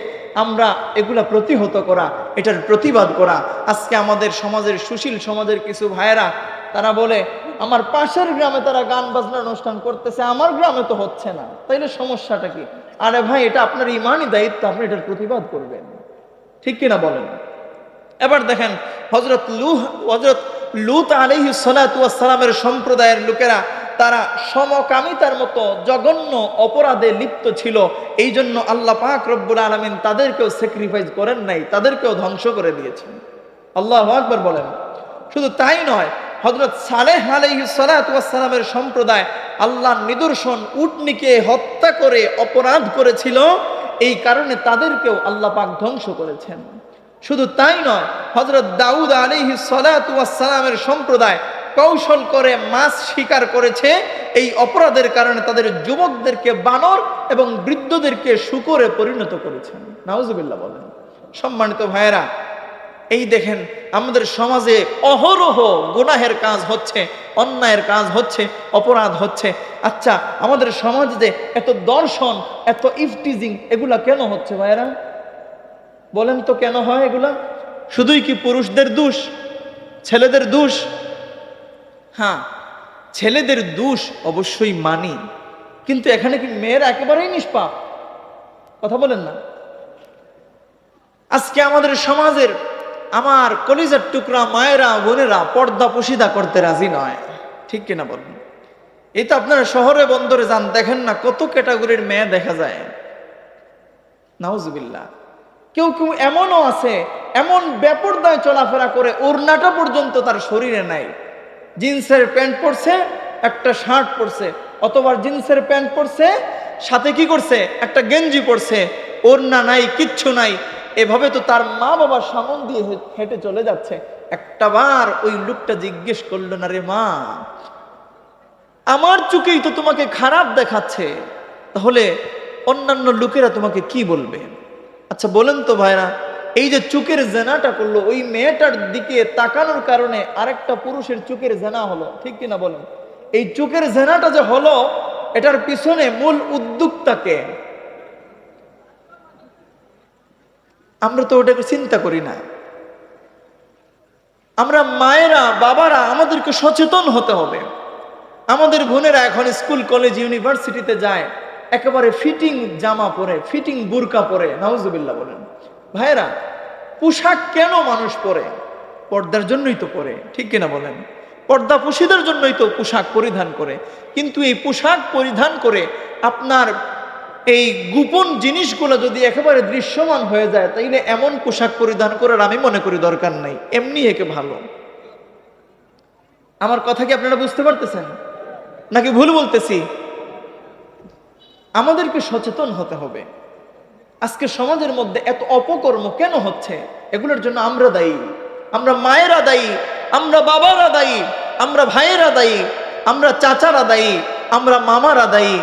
আমরা এগুলা প্রতিহত করা, এটার প্রতিবাদ করা। আজকে আমাদের সমাজের সুশীল সমাজের কিছু ভাইয়েরা তারা বলে আমার পাশের গ্রামে তারা গান বাজনার অনুষ্ঠান করতেছে, আমার গ্রামে তো হচ্ছে না, তাইলে সমস্যাটা কি? আরে ভাই, এটা আপনার ইমানই দায়িত্ব, আপনি এটার প্রতিবাদ করবেন, ঠিক কিনা বলেন? এবার দেখেন হযরত লূত আলাইহিস সালাতু ওয়াস সালামের সম্প্রদায়ের লোকেরা তারা সমকামিতার মতো জঘন্য অপরাধে লিপ্ত ছিল। এই জন্য আল্লাহ পাক রব্বুল আলামিন তাদেরকেও স্যাক্রিফাইস করেন নাই, তাদেরকেও ধ্বংস করে দিয়েছেন। আল্লাহু আকবার বলেন। শুধু তাই নয়, হযরত সালেহ আলাইহিস সালাতু ওয়াস সালামের সম্প্রদায় আল্লাহর নিদর্শন উটনীকে হত্যা করে অপরাধ করেছিল, এই কারণে তাদেরকেও আল্লাহ পাক ধ্বংস করেছেন। শুধু তাই নয়, হযরত দাউদ আলাইহিস সালাতু ওয়াস সালামের সম্প্রদায় কৌশল করে মাছ শিকার করেছে, এই অপরাধের কারণে তাদের যুবকদেরকে বানর এবং বৃদ্ধদেরকে শূকরে পরিণত করেছেন। নাউজুবিল্লাহ বলেন। সম্মানিত ভাইয়েরা, এই দেখেন আমাদের সমাজে অহরহ গুনাহের কাজ হচ্ছে, অন্যায়ের কাজ হচ্ছে, অপরাধ হচ্ছে। আচ্ছা, আমাদের সমাজে এত দর্শন, এত ইফটিজিং, এগুলা কেন হচ্ছে ভাইয়েরা? বলেন তো কেন হয় এগুলা? শুধুই কি পুরুষদের দোষ, ছেলেদের দোষ? হ্যাঁ, ছেলেদের দোষ অবশ্যই মানি, কিন্তু এখানে কি মেয়েরা একেবারেই নিষ্পাপ? কথা বলেন না। আজকে আমাদের সমাজের আমার কলিজার টুকরা মায়েরা বোনেরা পর্দা পুশিদা করতে রাজি নয়, ঠিক কিনা বলেন? এই তো আপনারা শহরে বন্দরে যান, দেখেন না কত ক্যাটাগরির মেয়ে দেখা যায়। নাউজুবিল্লাহ। কেউ কেউ এমনও আছে, এমন বেপরদায় চলাফেরা করে, ওড়নাটা পর্যন্ত তার শরীরে নাই। জিন্সের প্যান্ট পরছে, একটা শার্ট পরছে, অথবা জিন্সের প্যান্ট পরছে, সাথে কি করছে, একটা গেঞ্জি পরছে, ওড়না নাই, কিচ্ছু নাই। এভাবে তো তার মা বাবার সামন দিয়ে হেঁটে চলে যাচ্ছে। একটাবার ওই লোকটা জিজ্ঞেস করলো, না রে মা, আমার চোখেই তো তোমাকে খারাপ দেখাচ্ছে, তাহলে অন্যান্য লোকেরা তোমাকে কি বলবে? আচ্ছা বলেন তো ভাইরা, এই যে চোখের জেনাটা করলো, ওই মেয়েটার দিকে তাকানোর কারণে আরেকটা পুরুষের চোখের জেনা হলো, ঠিক কিনা বলেন? এই চোখের জেনাটা যে হলো, এটার পিছনে মূল উদ্যোক্তাকে আমরা তো ওটাকে চিন্তা করি না। আমরা মায়েরা বাবারা আমাদেরকে সচেতন হতে হবে। আমাদের বোনেরা এখন স্কুল কলেজ ইউনিভার্সিটিতে যায় একেবারে ফিটিং জামা পরে, ফিটিং বুরকা পরে। নাউজুবিল্লাহ বলেন। ভাইরা, পোশাক কেন মানুষ পরে? পর্দার জন্যই তো পরে, ঠিক কিনা বলেন? পর্দা পুশিদের জন্যই তো পোশাক পরিধান করে। কিন্তু এই পোশাক পরিধান করে আপনার এই গোপন জিনিসগুলো যদি একেবারে দৃশ্যমান হয়ে যায়, তাইলে এমন পোশাক পরিধান করার আমি মনে করি দরকার নাই, এমনি একে ভালো। আমার কথা কি আপনারা বুঝতে পারতেছেন নাকি ভুল বলতেছি? আমাদেরকে সচেতন হতে হবে। আজকে সমাজের মধ্যে এত অপকর্ম কেন হচ্ছে? এগুলোর জন্য আমরা দায়ী, আমরা মায়েরা দায়ী, আমরা বাবারা দায়ী, আমরা ভাইয়েরা দায়ী, আমরা চাচারা দায়ী, আমরা মামারা দায়ী,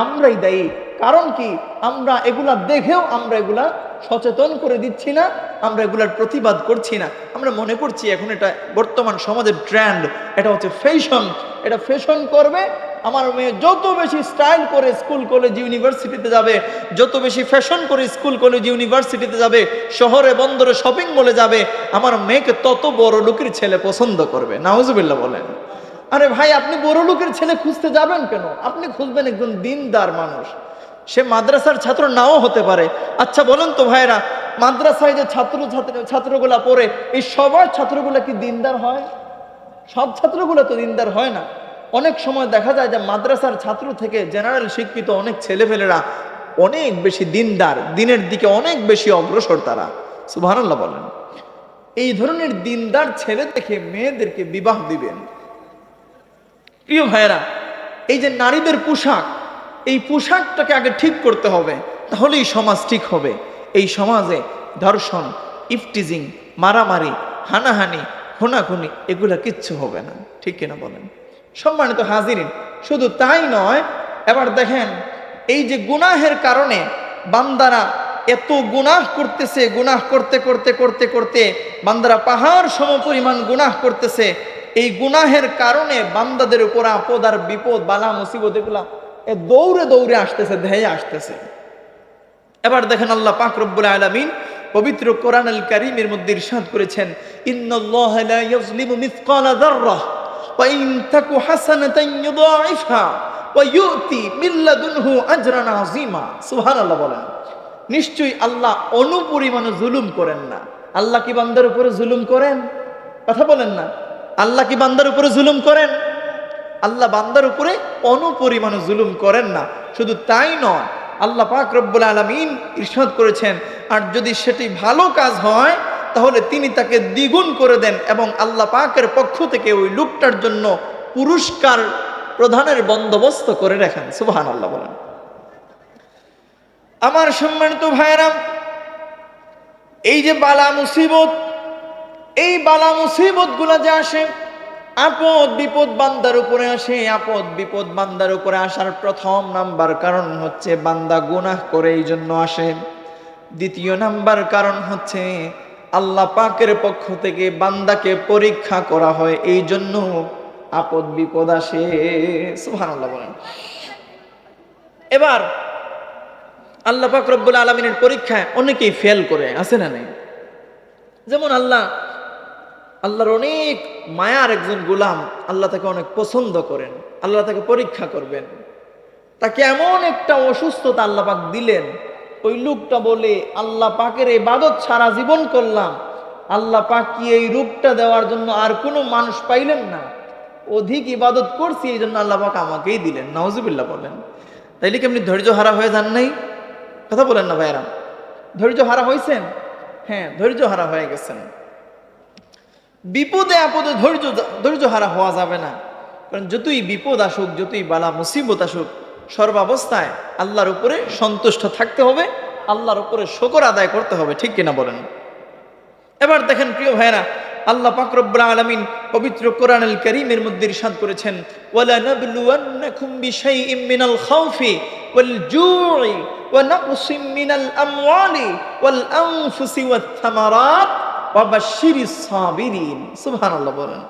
আমরাই দায়ী। কারণ কি? আমরা এগুলা দেখেও আমরা এগুলা সচেতন করে দিচ্ছি না, আমরা এগুলার প্রতিবাদ করছি না। আমরা মনে করছি এখন এটা বর্তমান সমাজের ট্রেন্ড, এটা হচ্ছে ফ্যাশন, এটা ফ্যাশন করবে। আমার মেয়ে যত বেশি স্টাইল করে স্কুল কলেজ ইউনিভার্সিটিতে যাবে, যত বেশি ফ্যাশন করে স্কুল কলেজ ইউনিভার্সিটিতে যাবে, শহরে বন্দরে শপিং মলে যাবে, আমার মেয়েকে তত বড় লোকের ছেলে পছন্দ করবে। নাউজুবিল্লাহ বলেন। আরে ভাই, আপনি বড় লোকের ছেলে খুঁজতে যাবেন কেন? আপনি খুঁজবেন একজন দিনদার মানুষ। সে মাদ্রাসার ছাত্র নাও হতে পারে। আচ্ছা বলেন তো ভাইরা, মাদ্রাসায় যে ছাত্রগুলা পড়ে, এই সবার ছাত্রগুলা কি দিনদার হয়? সব ছাত্রগুলো তো দিনদার হয় না। অনেক সময় দেখা যায় যে মাদ্রাসার ছাত্র থেকে জেনারেল শিক্ষিত অনেক ছেলেপেলেরা অনেক বেশি দিনদার, দিনের দিকে অনেক বেশি অগ্রসর তারা। সুবহানাল্লাহ বলেন। এই ধরনের দিনদার ছেলে দেখে মেয়েদেরকে বিবাহ দিবেন। প্রিয় ভাইয়েরা, এই যে নারীদের পোশাক, এই পোশাকটাকে আগে ঠিক করতে হবে, তাহলেই সমাজ ঠিক হবে। এই সমাজে ধর্ষণ, ইফটিজিং, মারামারি, হানাহানি, খুনাখুনি এগুলা কিচ্ছু হবে না, ঠিক কিনা বলেন? সম্মানিত হাজিরিন, শুধু তাই নয়, এবার দেখেন এই যে গুনাহের কারণে বান্দারা এত গুনাহ করতেছে, গুনাহ করতে করতে করতে করতে বান্দারা পাহাড় সমপরিমাণ গুনাহ করতেছে। এই গুনাহের কারণে বান্দাদের উপর আপদ আর বিপদ, বালা মুসিবত এগুলা এ দৌড়ে দৌড়ে আসতেছে, ধেয়ে আসতেছে। এবার দেখেন আল্লাহ পাক রব্বুল আলামিন পবিত্র কোরআনুল কারীমের মধ্যে ইরশাদ করেছেন, ইন্নাল্লাহা লা ইয়াজলিমু মিসকালা যাররাহ ওয়া ইন তাকু হাসানাতান ইউদাইফহা ওয়া ইউতি মিন লাদুনহু আজরান আযীমা। সুবহানাল্লাহ বলেন। নিশ্চয়ই আল্লাহ অনুপরিমাণ জুলুম করেন না। আল্লাহ কি বান্দার উপরে জুলুম করেন? কথা বলেন না। আল্লাহ কি বান্দার উপরে জুলুম করেন? আল্লাহ বান্দার উপরে অনুপরিমাণ জুলুম করেন না। শুধু তাই নয়, আল্লাহ পাক রব্বুল আলামিন ইরশাদ করেছেন, আর যদি সেটি ভালো কাজ হয় তাহলে তিনি তাকে দ্বিগুণ করে দেন এবং আল্লাহ পাকের পক্ষ থেকে ওই লোকটার জন্য পুরস্কার প্রদানের বন্দোবস্ত করে রাখেন। সুবহানাল্লাহ বলেন। আমার সম্মানিত ভাইরা, এই যে বালা মুসিবত, এই বালা মুসিবত গুলা যে আসে, আপদ বিপদ বান্দার উপরে আসে। আপদ বিপদ বান্দার উপরে আসার প্রথম নাম্বার কারণ হচ্ছে বান্দা গুনাহ করে, এই জন্য আসে। দ্বিতীয় নাম্বার কারণ হচ্ছে আল্লাহ পাকের পক্ষ থেকে বান্দাকে পরীক্ষা করা হয়, এই জন্য আপদ বিপদ আসে। সুবহানাল্লাহ বলেন। এবার আল্লাহ পাক রব্বুল আলামিনের পরীক্ষায় অনেকেই ফেল করে, আছে না নেই? যেমন আল্লাহর অনেক মায়ার একজন গোলাম, আল্লাহ তাকে অনেক পছন্দ করেন, আল্লাহ তাকে পরীক্ষা করবেন। তাকে এমন একটা অসুস্থতা আল্লাহ পাক দিলেন, ওই লোকটা বলে আল্লাহ পাকের ইবাদত সারা জীবন করলাম, আল্লাহ পাক কি এই রূপটা দেওয়ার জন্য আর কোনো মানুষ পাইলেন না, অধিক ইবাদত করছি এই জন্য আল্লাহ পাক আমাকেই দিলেন। নাউজুবিল্লাহ বলেন। তাইলে কি আপনি ধৈর্য হারা হয়ে যান নাই? কথা বলেন না ভাইরা। ধৈর্য হারা হয়েছেন? হ্যাঁ, ধৈর্য হারা হয়ে গেছেন। বিপদে আপদে ধৈর্য হারা হওয়া যাবে না। কারণ যতই বিপদ আসুক, যতই বালা মুসিবত আসুক, সর্বাবস্থায় আল্লাহর উপরে সন্তুষ্ট থাকতে হবে, আল্লাহর উপরে শুকর আদায় করতে হবে। ঠিক কিনা বলেন? এবার দেখেন প্রিয় ভাইরা, আল্লাহ পাক রব্বুল আলামিন পবিত্র কোরআনুল কারীমের মধ্যে ইরশাদ করেছেন, ওয়ালা নাবলুওয়ান্নাকুম বিশাইইম মিনাল খাউফি ওয়াল জু'i ওয়া নাকসিম মিনাল আমওয়ালি ওয়াল আনফুসি ওয়াত থামারাত ওয়া বাশশিরিস সাবিরিন। সুবহানাল্লাহ বলেন।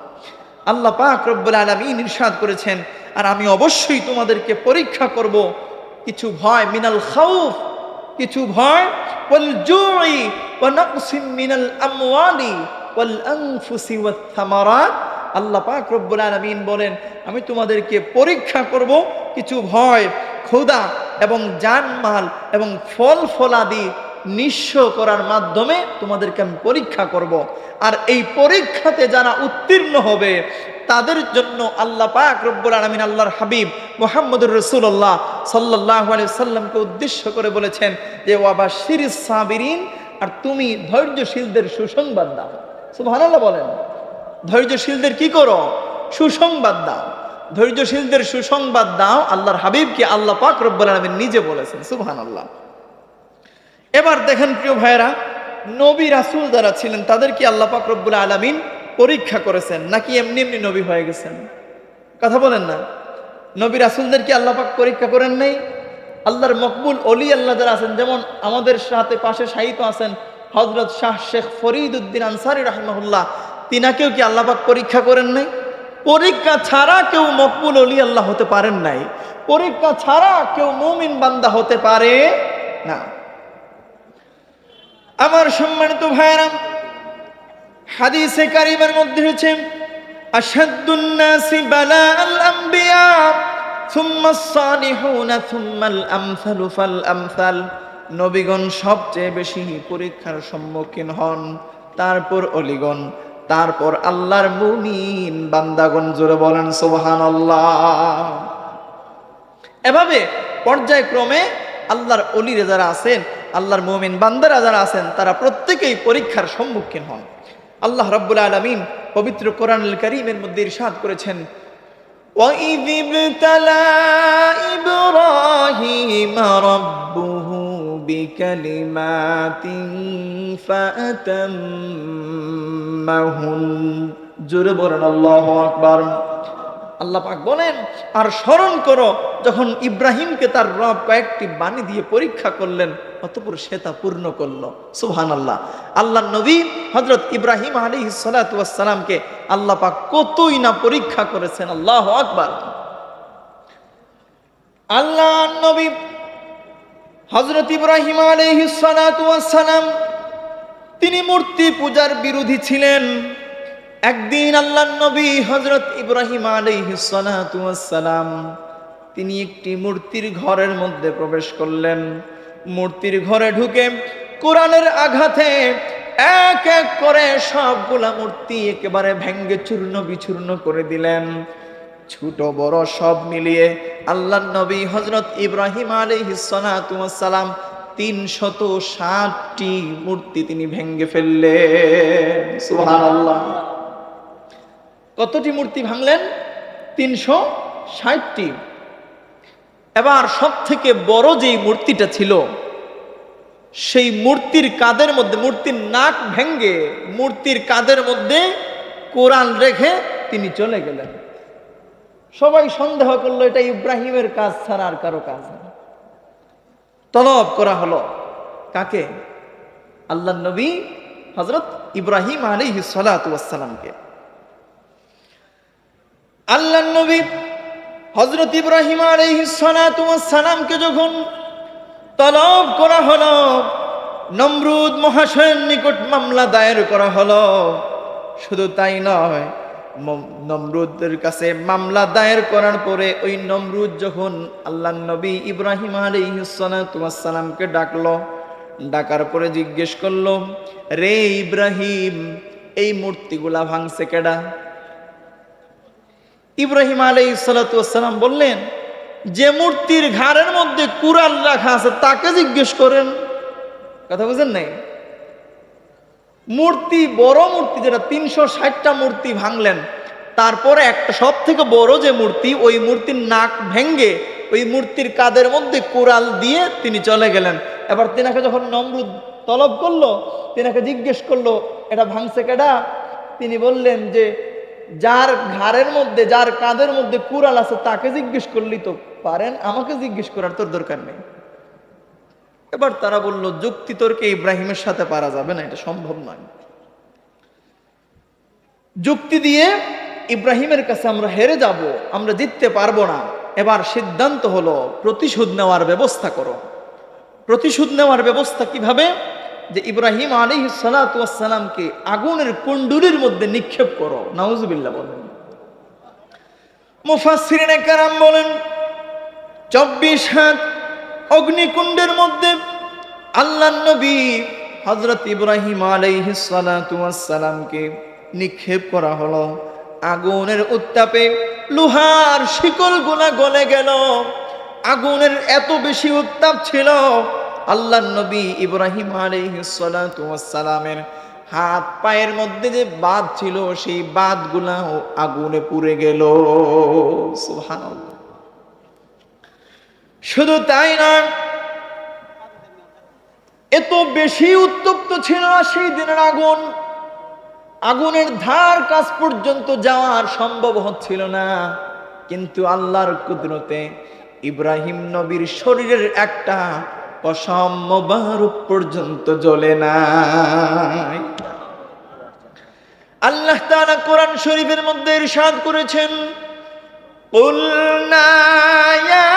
আল্লাহ পাক রব্বুল আলামিন ইরশাদ করেছেন, আর আমি অবশ্যই তোমাদেরকে পরীক্ষা করব কিছু ভয়, মিনাল খাউফ, কিছু ভয়, ওয়াল জু'i ওয়া নাকসিম মিনাল আমওয়ালি ওয়াল আনফুসি ওয়াত থামারাত। আল্লাহ পাক রব্বুল আলামিন বলেন, আমি তোমাদেরকে পরীক্ষা করব কিছু ভয়, ক্ষুধা এবং জানমাল এবং ফল ফলাদি নিঃস্ব করার মাধ্যমে তোমাদেরকে আমি পরীক্ষা করব। আর এই পরীক্ষাতে যারা উত্তীর্ণ হবে তাদের জন্য আল্লাহ পাক রব্বুল আলামিন আল্লাহর হাবিব মুহাম্মদুর রাসূলুল্লাহ সাল্লাল্লাহু আলাইহি সাল্লামকে উদ্দেশ্য করে বলেছেন যে ওয়া বাশশিরিস সাবিরিন, আর তুমি ধৈর্যশীলদের সুসংবাদ দাও। সুবহানাল্লাহ বলেন। ধৈর্যশীলদের কি করো? সুসংবাদ দাও। ধৈর্যশীলদের সুসংবাদ দাও, আল্লাহর হাবিবকে আল্লাহ পাক রব্বুল আলামিন নিজে বলেছেন। সুবহানাল্লাহ। এবার দেখেন প্রিয় ভাইয়েরা, নবী রাসূল যারা ছিলেন তাদেরকে আল্লাহ পাক রব্বুল আলামিন পরীক্ষা করেছেন, নাকি এমনি এমনি নবী হয়ে গেছেন? কথা বলেন না। নবী রাসূলদেরকে আল্লাহ পাক পরীক্ষা করেন নাই? আল্লাহর মকবুল ওলি আল্লাহ যারা আছেন, যেমন আমাদের সাথে পাশে শায়িত আছেন হযরত শাহ শেখ ফরিদ উদ্দিন আনসারী রাহিমাহুল্লাহ, তিনাকেও কি আল্লাহ পাক পরীক্ষা করেন নাই? পরীক্ষা ছাড়া কেউ মকবুল ওলি আল্লাহ হতে পারেন নাই। পরীক্ষা ছাড়া কেউ মুমিন বান্দা হতে পারে না। আমার সম্মানিত ভাইরা, হাদিসে কারিমের মধ্যে রয়েছে, আশাদ্দুন নাসি বালাআল আমবিয়া সুম্মাস সালিহুনা সুম্মাল আমসালু ফাল আমসাল। নবীগণ সবচেয়ে বেশি পরীক্ষার সম্মুখীন হন, তারপর অলিগণ, তারপর আল্লাহর মুমিন বান্দাগণ। জোরে বলেন সুবহানাল্লাহ। এভাবে পর্যায়ক্রমে আল্লাহর অলিরা যারা আছেন, আল্লাহর মুমিন বান্দারা যারা আছেন, তারা প্রত্যেকেই পরীক্ষার সম্মুখীন হন। আল্লাহ রাব্বুল আলামিন পবিত্র কোরআনুল কারীমের মধ্যে ইরশাদ করেছেন, وَإِذِ ابْتَلَى إِبْرَاهِيمَ رَبُّهُ بِكَلِمَاتٍ فَأَتَمَّهُنَّ। জোরে বলেন আল্লাহু আকবার। আল্লাহ পাক বলেন, আর স্মরণ করো যখন ইব্রাহিমকে তার রব কয়েকটি বাণী দিয়ে পরীক্ষা করলেন, অতঃপর সে তা পূর্ণ করলো। সুবহানাল্লাহ। আল্লাহর নবী হযরত ইব্রাহিম আলাইহিস সালাতু ওয়াস সালামকে আল্লাহ পাক কতই না পরীক্ষা করেছেন। আল্লাহু আকবার। আল্লাহ নবী হযরত ইব্রাহিম আলাইহিস সালাতু ওয়াস সালাম তিনি মূর্তি পূজার বিরোধী ছিলেন। একদিন আল্লাহর নবী হযরত ইব্রাহিম আলাইহিস সালাতু ওয়াস সালাম তিনি একটি মূর্তির ঘরের মধ্যে প্রবেশ করলেন। মূর্তির ঘরে ঢুকে কোরআনের আঘাতে এক এক করে সবগুলা মূর্তি একেবারে ভেঙ্গে চূর্ণ বিচূর্ণ করে দিলেন। ছোট বড় সব মিলিয়ে আল্লাহর নবী হযরত ইব্রাহিম আলাইহিস সালাতু ওয়াস সালাম 360টি মূর্তি তিনি ভেঙ্গে ফেললেন। সুবহানাল্লাহ। কতটি মূর্তি ভাঙলেন? 360টি। এবার সব থেকে বড় যেই মূর্তিটা ছিল সেই মূর্তির কাঁধের মধ্যে, মূর্তির নাক ভেঙ্গে মূর্তির কাঁধের মধ্যে কোরআন রেখে তিনি চলে গেলেন। সবাই সন্দেহ করলো এটা ইব্রাহিমের কাজ ছাড়া আর কারো কাজ না। তলব করা হলো কাকে? আল্লাহর নবী হযরত ইব্রাহিম আলাইহিস সালাতু ওয়াস সালামকে। আল্লাহর নবী হযরত ইব্রাহিম আলাইহিস সালাতু ওয়াস সালামকে যখন তলব করা হলো, নমরুদ মহাশয়ের নিকট মামলা দায়ের করা হলো। শুধু তাই নয়, নমরুদের কাছে মামলা দায়ের করার পরে ওই নমরুদ যখন আল্লাহর নবী ইব্রাহিম আলাইহিস সালাতু ওয়াস সালামকে ডাকলো, ডাকার পরে জিজ্ঞেস করলো, রে ইব্রাহিম, এই মূর্তিগুলা ভাঙছে কেডা? ইব্রাহিম আলাইহিস সালাতু ওয়াস সালাম বললেন, যে মূর্তির ঘাড়ের মধ্যে কুরআন রাখা আছে তাকে জিজ্ঞেস করেন। কথা বুঝেন নাই? মূর্তি, বড় মূর্তি যেটা 360টা মূর্তি ভাঙলেন, তারপরে একটা সব থেকে বড় যে মূর্তি, ওই মূর্তির নাক ভেঙ্গে ওই মূর্তির কাঁধের মধ্যে কোরাল দিয়ে তিনি চলে গেলেন। এবার তিনাকে যখন নমরুদ তলব করলো, তিনাকে জিজ্ঞেস করলো এটা ভাঙছে কেডা? তিনি বললেন যে যার ঘাড়ের মধ্যে, যার কাঁধের মধ্যে কুরাল আছে তাকে জিজ্ঞেস করলি তো পারেন, আমাকে জিজ্ঞেস করার তোর দরকার নেই। এবার তারা বলল, যুক্তি তর্কে ইব্রাহিমের সাথে পারা যাবে না, এটা সম্ভব নয়। যুক্তি দিয়ে ইব্রাহিমের কাছে আমরা হেরে যাব, আমরা জিততে পারবো না। এবার সিদ্ধান্ত হলো প্রতিশোধ নেওয়ার ব্যবস্থা করো। প্রতিশোধ নেওয়ার ব্যবস্থা কিভাবে? যে ইব্রাহিম আলাইহিস সালাতু ওয়াস সালামকে আগুনের কুণ্ডুলির মধ্যে নিক্ষেপ করো। নাউজুবিল্লাহ বলেন। মুফাসসিরিনে কেরাম বলেন 24 হাত অগ্নিকুণ্ডের মধ্যে আল্লাহর নবী হযরত ইব্রাহিম আলাইহিস সালাতু ওয়াস সালামকে নিক্ষেপ করা হলো। আগুনের উত্তাপে লোহার শিকলগুলা গলে গেল। আগুনের এত বেশি উত্তাপ ছিল, আল্লাহর নবী ইব্রাহিম আলাইহিস সালাতু ওয়াস সালামের হাত পায়ের মধ্যে যে বাঁধ ছিল সেই বাঁধগুলা আগুনে পুড়ে গেল। সুবহানাল্লাহ। শুধু তাই না, এত বেশি উত্তপ্ত ছিল সেই দিনের আগুন, আগুনের ধার কাছ পর্যন্ত যাওয়ার সম্ভব হচ্ছিল না। কিন্তু আল্লাহর কুদরতে ইব্রাহিম নবীর শরীরের একটা পশম মোবারক পর্যন্ত জ্বলে নাই। আল্লাহ তাআলা কোরআন শরীফের মধ্যে ইরশাদ করেছেন, কুলনা ইয়া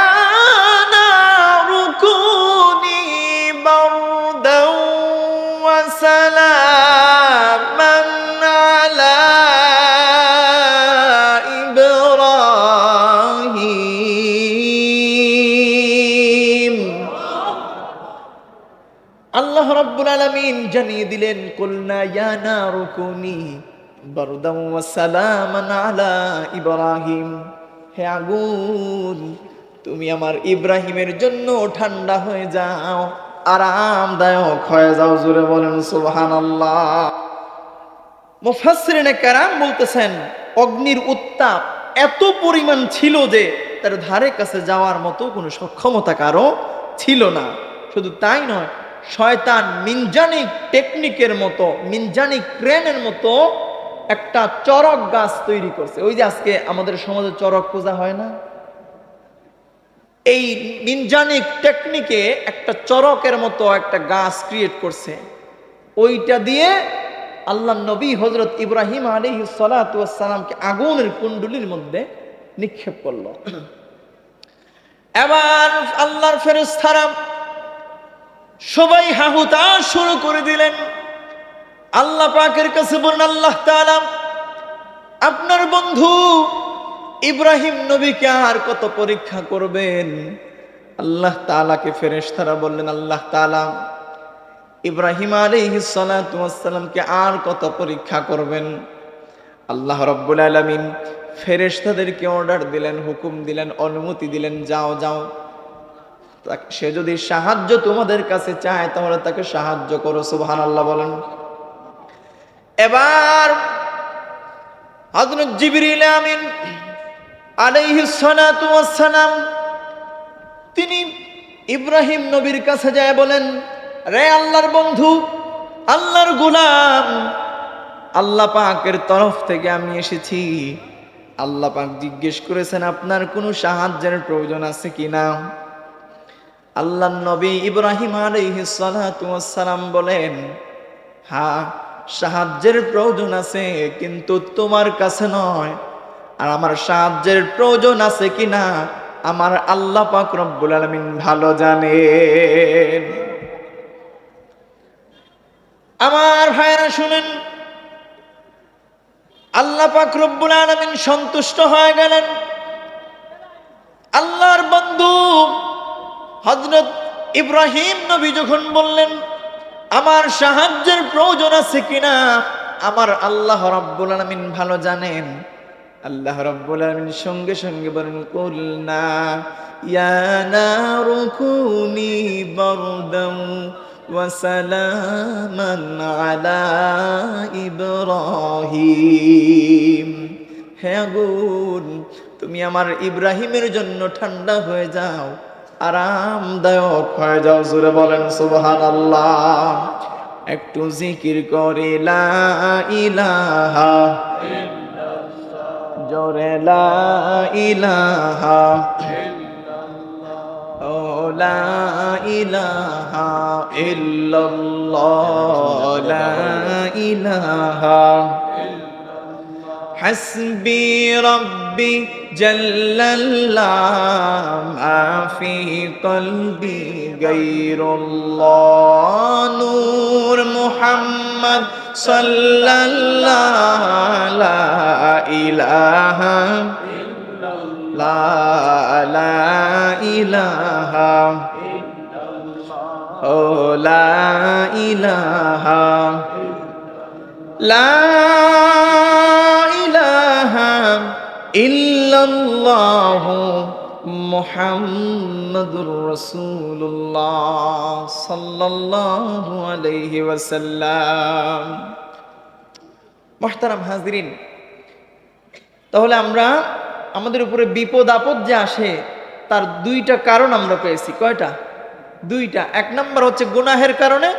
নারু কুনি বারদাও ওয়া সালামান আলা ইব্রাহিম। আল্লাহ রাব্বুল আলামিন জানিয়ে দিলেন, কুলনা ইয়া নারু কুনি বারদাও ওয়া সালামান আলা ইব্রাহিম, হে আগুন তুমি আমার ইব্রাহিমের জন্য ঠান্ডা হয়ে যাও, আরামদায়ক হয়ে যাও। জোরে বলেন সুবহানাল্লাহ। মুফাসসিরিনে কেরাম বলতেছেন অগ্নির উত্তাপ এত পরিমাণ ছিল যে তার ধারে কাছে যাওয়ার মতো কোনো সক্ষমতা কারো ছিল না। শুধু তাই নয়, শয়তান মিনজানিক টেকনিকের মতো, মিনজানিক ক্রেনের মতো একটা চরক গাছ তৈরি করছে। ওই যে আজকে আমাদের সমাজে চরক পূজা হয় না, এই মিনজানিক টেকনিকে একটা চরকের মতো একটা গাছ ক্রিয়েট করছে। ওইটা দিয়ে আল্লাহর নবী হযরত ইব্রাহিম আলাইহিস সালাতু ওয়াস সালামকে আগুনের কুণ্ডুলির মধ্যে নিক্ষেপ করলো। এবার আল্লাহর ফেরেশতারা সবাই হাহুতাশ শুরু করে দিলেন। আল্লাহ পাকের কাছে বলেন, আল্লাহ তাআলা আপনার বন্ধু ইব্রাহিম নবীকে আর কত পরীক্ষা করবেন? আল্লাহ তাআলাকে ফেরেশতারা বললেন, আল্লাহ তাআলা ইব্রাহিম আলাইহিস সালাতু ওয়াস সালামকে আর কত পরীক্ষা করবেন? আল্লাহ রাব্বুল আলামিন ফেরেশতাদেরকে অর্ডার দিলেন, হুকুম দিলেন, অনুমতি দিলেন, যাও যাও, সে যদি সাহায্য তোমাদের কাছে চায় তাহলে তাকে সাহায্য করো। সুবহানাল্লাহ বলেন। এবার হযরত জিবরিল আমিন আলাইহিস সালাতু ওয়াস সালাম তিনি ইব্রাহিম নবীর কাছে যায় বলেন, রে আল্লাহর বন্ধু, আল্লাহর গোলাম, আল্লাহ পাকের তরফ থেকে আমি এসেছি। আল্লাহ পাক জিজ্ঞেস করেছেন আপনার কোনো সাহায্যের প্রয়োজন আছে কিনা? আল্লাহর নবী ইব্রাহিম আলাইহিস সালাতু ওয়াস সালাম বলেন, হ্যাঁ সাহায্যের প্রয়োজন আছে, কিন্তু তোমার কাছে নয়। আর আমার সাহায্যের প্রয়োজন আছে কিনা আমার আল্লাহ পাক রব্বুল আলামিন ভালো জানেন। আমার ভাইরা শুনেন, আল্লাহ পাক রব্বুল আলামিন সন্তুষ্ট হয়ে গেলেন। আল্লাহর বন্ধু হযরত ইব্রাহিম নবী যখন বললেন আমার সাহায্যের প্রয়োজন আছে কিনা আমার আল্লাহ রাব্বুল আলামিন ভালো জানেন, আল্লাহ রাব্বুল আলামিন সঙ্গে সঙ্গে বলেন, কুলনা ইয়া নারু কুনি বারদান ওয়া সালামান আলা ইব্রাহিম। হে আগুন, তুমি আমার ইব্রাহিমের জন্য ঠান্ডা হয়ে যাও, আরামদায়ক হয়ে যাও। জোরে বলেন সুবহানাল্লাহ। একটু জিকির করে লা ইলাহা ইল্লাল্লাহ, জোরে লা ইলাহা ইল্লাল্লাহ, ও লা ইলাহা ইল্লাল্লাহ, লা ইলাহা হাসবি রব্বি জাল্লাল্লাহ মা ফি কলবি গায়রুল্লাহ, নূর মুহাম্মদ সাল্লাল্লাহ, লা ইলাহা ইল্লাল্লাহ, লা ইলাহা ইল্লাল্লাহ, ও লা ইলাহা লা ইলাহা ইল্লাল্লাহ মুহাম্মাদুর রাসূলুল্লাহ সাল্লাল্লাহু আলাইহি ওয়াসাল্লাম। মুহতারাম হাজিরিন, তাহলে আমরা আমাদের উপরে বিপদ আপদ যে আসে তার দুইটা কারণ আমরা পেয়েছি। কয়টা? দুইটা। এক নাম্বার হচ্ছে গুনাহের কারণে,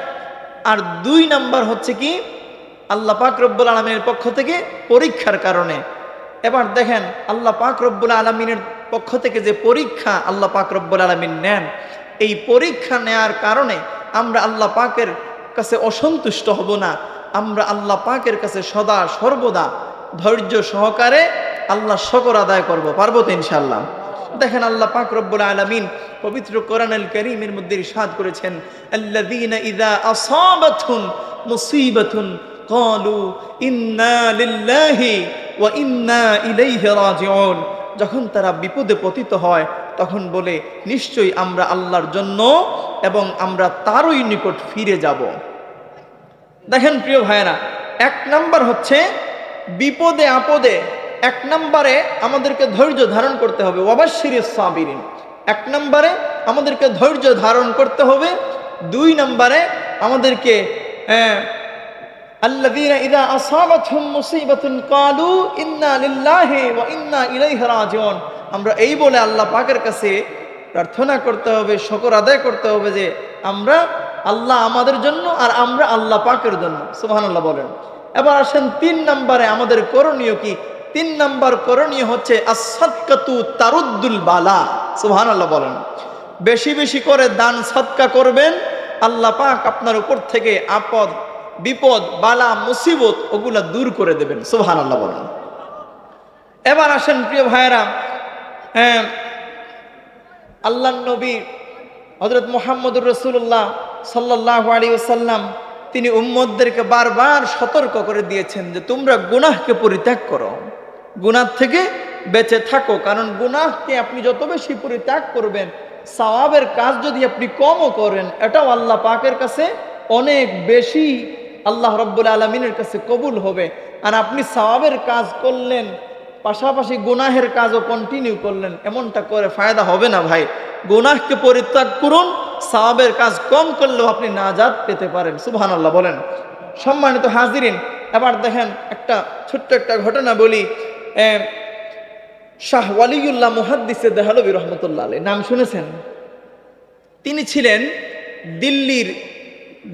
আর দুই নাম্বার হচ্ছে কি আল্লাহ পাক রব্বুল আলামিনের পক্ষ থেকে পরীক্ষার কারণে। এবার দেখেন আল্লাহ পাক রব্বুল আলামিনের পক্ষ থেকে যে পরীক্ষা আল্লাহ পাক রব্বুল আলামিন নেন, এই পরীক্ষা নেয়ার কারণে আমরা আল্লাহ পাকের কাছে অসন্তুষ্ট হব না, আমরা আল্লাহ পাকের কাছে সদা সর্বদা ধৈর্য সহকারে আল্লাহ শুকর আদায় করব। পারবো তো ইনশাআল্লাহ? দেখেন আল্লাহ পাক রব্বুল আলামিন পবিত্র কোরআনুল কারীমের মধ্যে ইরশাদ করেছেন, আল্লাযীনা ইযা আসাবাতহুম মুসিবাতুন ক্বালু ইন্না লিল্লাহি ওয়া ইন্না ইলাইহি রাজিউন। যখন তারা বিপদে পতিত হয় তখন বলে নিশ্চয়ই আমরা আল্লাহর জন্য এবং আমরা তারই নিকট ফিরে যাব। দেখেন প্রিয় ভাইরা, এক নাম্বার হচ্ছে বিপদে আপদে এক নম্বরে আমাদেরকে ধৈর্য ধারণ করতে হবে। ওয়াবাশশিরিস সাবিরিন, এক নম্বরে আমাদেরকে ধৈর্য ধারণ করতে হবে। দুই নম্বরে আমাদেরকে আল্লাযীনা ইযা আসাবাতহুম মুসিবাতুন ক্বালু ইন্না লিল্লাহি ওয়া ইন্না ইলাইহি রাজিউন। আমরা এই বলে আল্লাহ পাকের কাছে প্রার্থনা করতে হবে, শুকর আদায় করতে হবে যে আমরা আল্লাহ আমাদের জন্য আর আমরা আল্লাহ পাকের জন্য। সুবহানাল্লাহ বলেন। এবার আসেন তিন নম্বরে আমাদের করণীয় কি? তিন নম্বর করণীয় হচ্ছে as-সাদকাতু তারুদ্দুল বালা। সুবহানাল্লাহ বলেন। বেশি বেশি করে দান সদকা করবেন, আল্লাহ পাক আপনার উপর থেকে আপদ বিপদ বালা মুসিবত ওগুলা দূর করে দেবেন। সুবহানাল্লাহ বলেন। এবার আসেন প্রিয় ভাইরা, আল্লাহর নবী হযরত মুহাম্মদুর রাসূলুল্লাহ সাল্লাল্লাহু আলাইহি ওয়াসাল্লাম তিনি উম্মতদেরকে বারবার সতর্ক করে দিয়েছেন যে তোমরা গুনাহকে পরিত্যাগ করো, গুনাহ থেকে বেঁচে থাকো। কারণ গুনাহকে আপনি যত বেশি পরিত্যাগ করবেন, সওয়াবের কাজ যদি আপনি কমও করেন, এটাও আল্লাহ পাকের কাছে অনেক বেশি আল্লাহ রাব্বুল আলামিনের কাছে কবুল হবে। আর আপনি সওয়াবের কাজ করলেন, পাশাপাশি গুনাহের কাজও কন্টিনিউ করলেন, এমনটা করে ফায়দা হবে না ভাই। গুনাহকে পরিত্যাগ করুন, সওয়াবের কাজ কম করলেও আপনি নাজাত পেতে পারেন। সুবহানাল্লাহ বলেন। সম্মানিত হাজিরিন, এবার দেখেন একটা ছোট্ট একটা ঘটনা বলি। শাহ ওয়ালিউল্লাহ মুহাদ্দিসে দেহলভী রহমতুল্লাহ আলাইহি নাম শুনেছেন? তিনি ছিলেন দিল্লির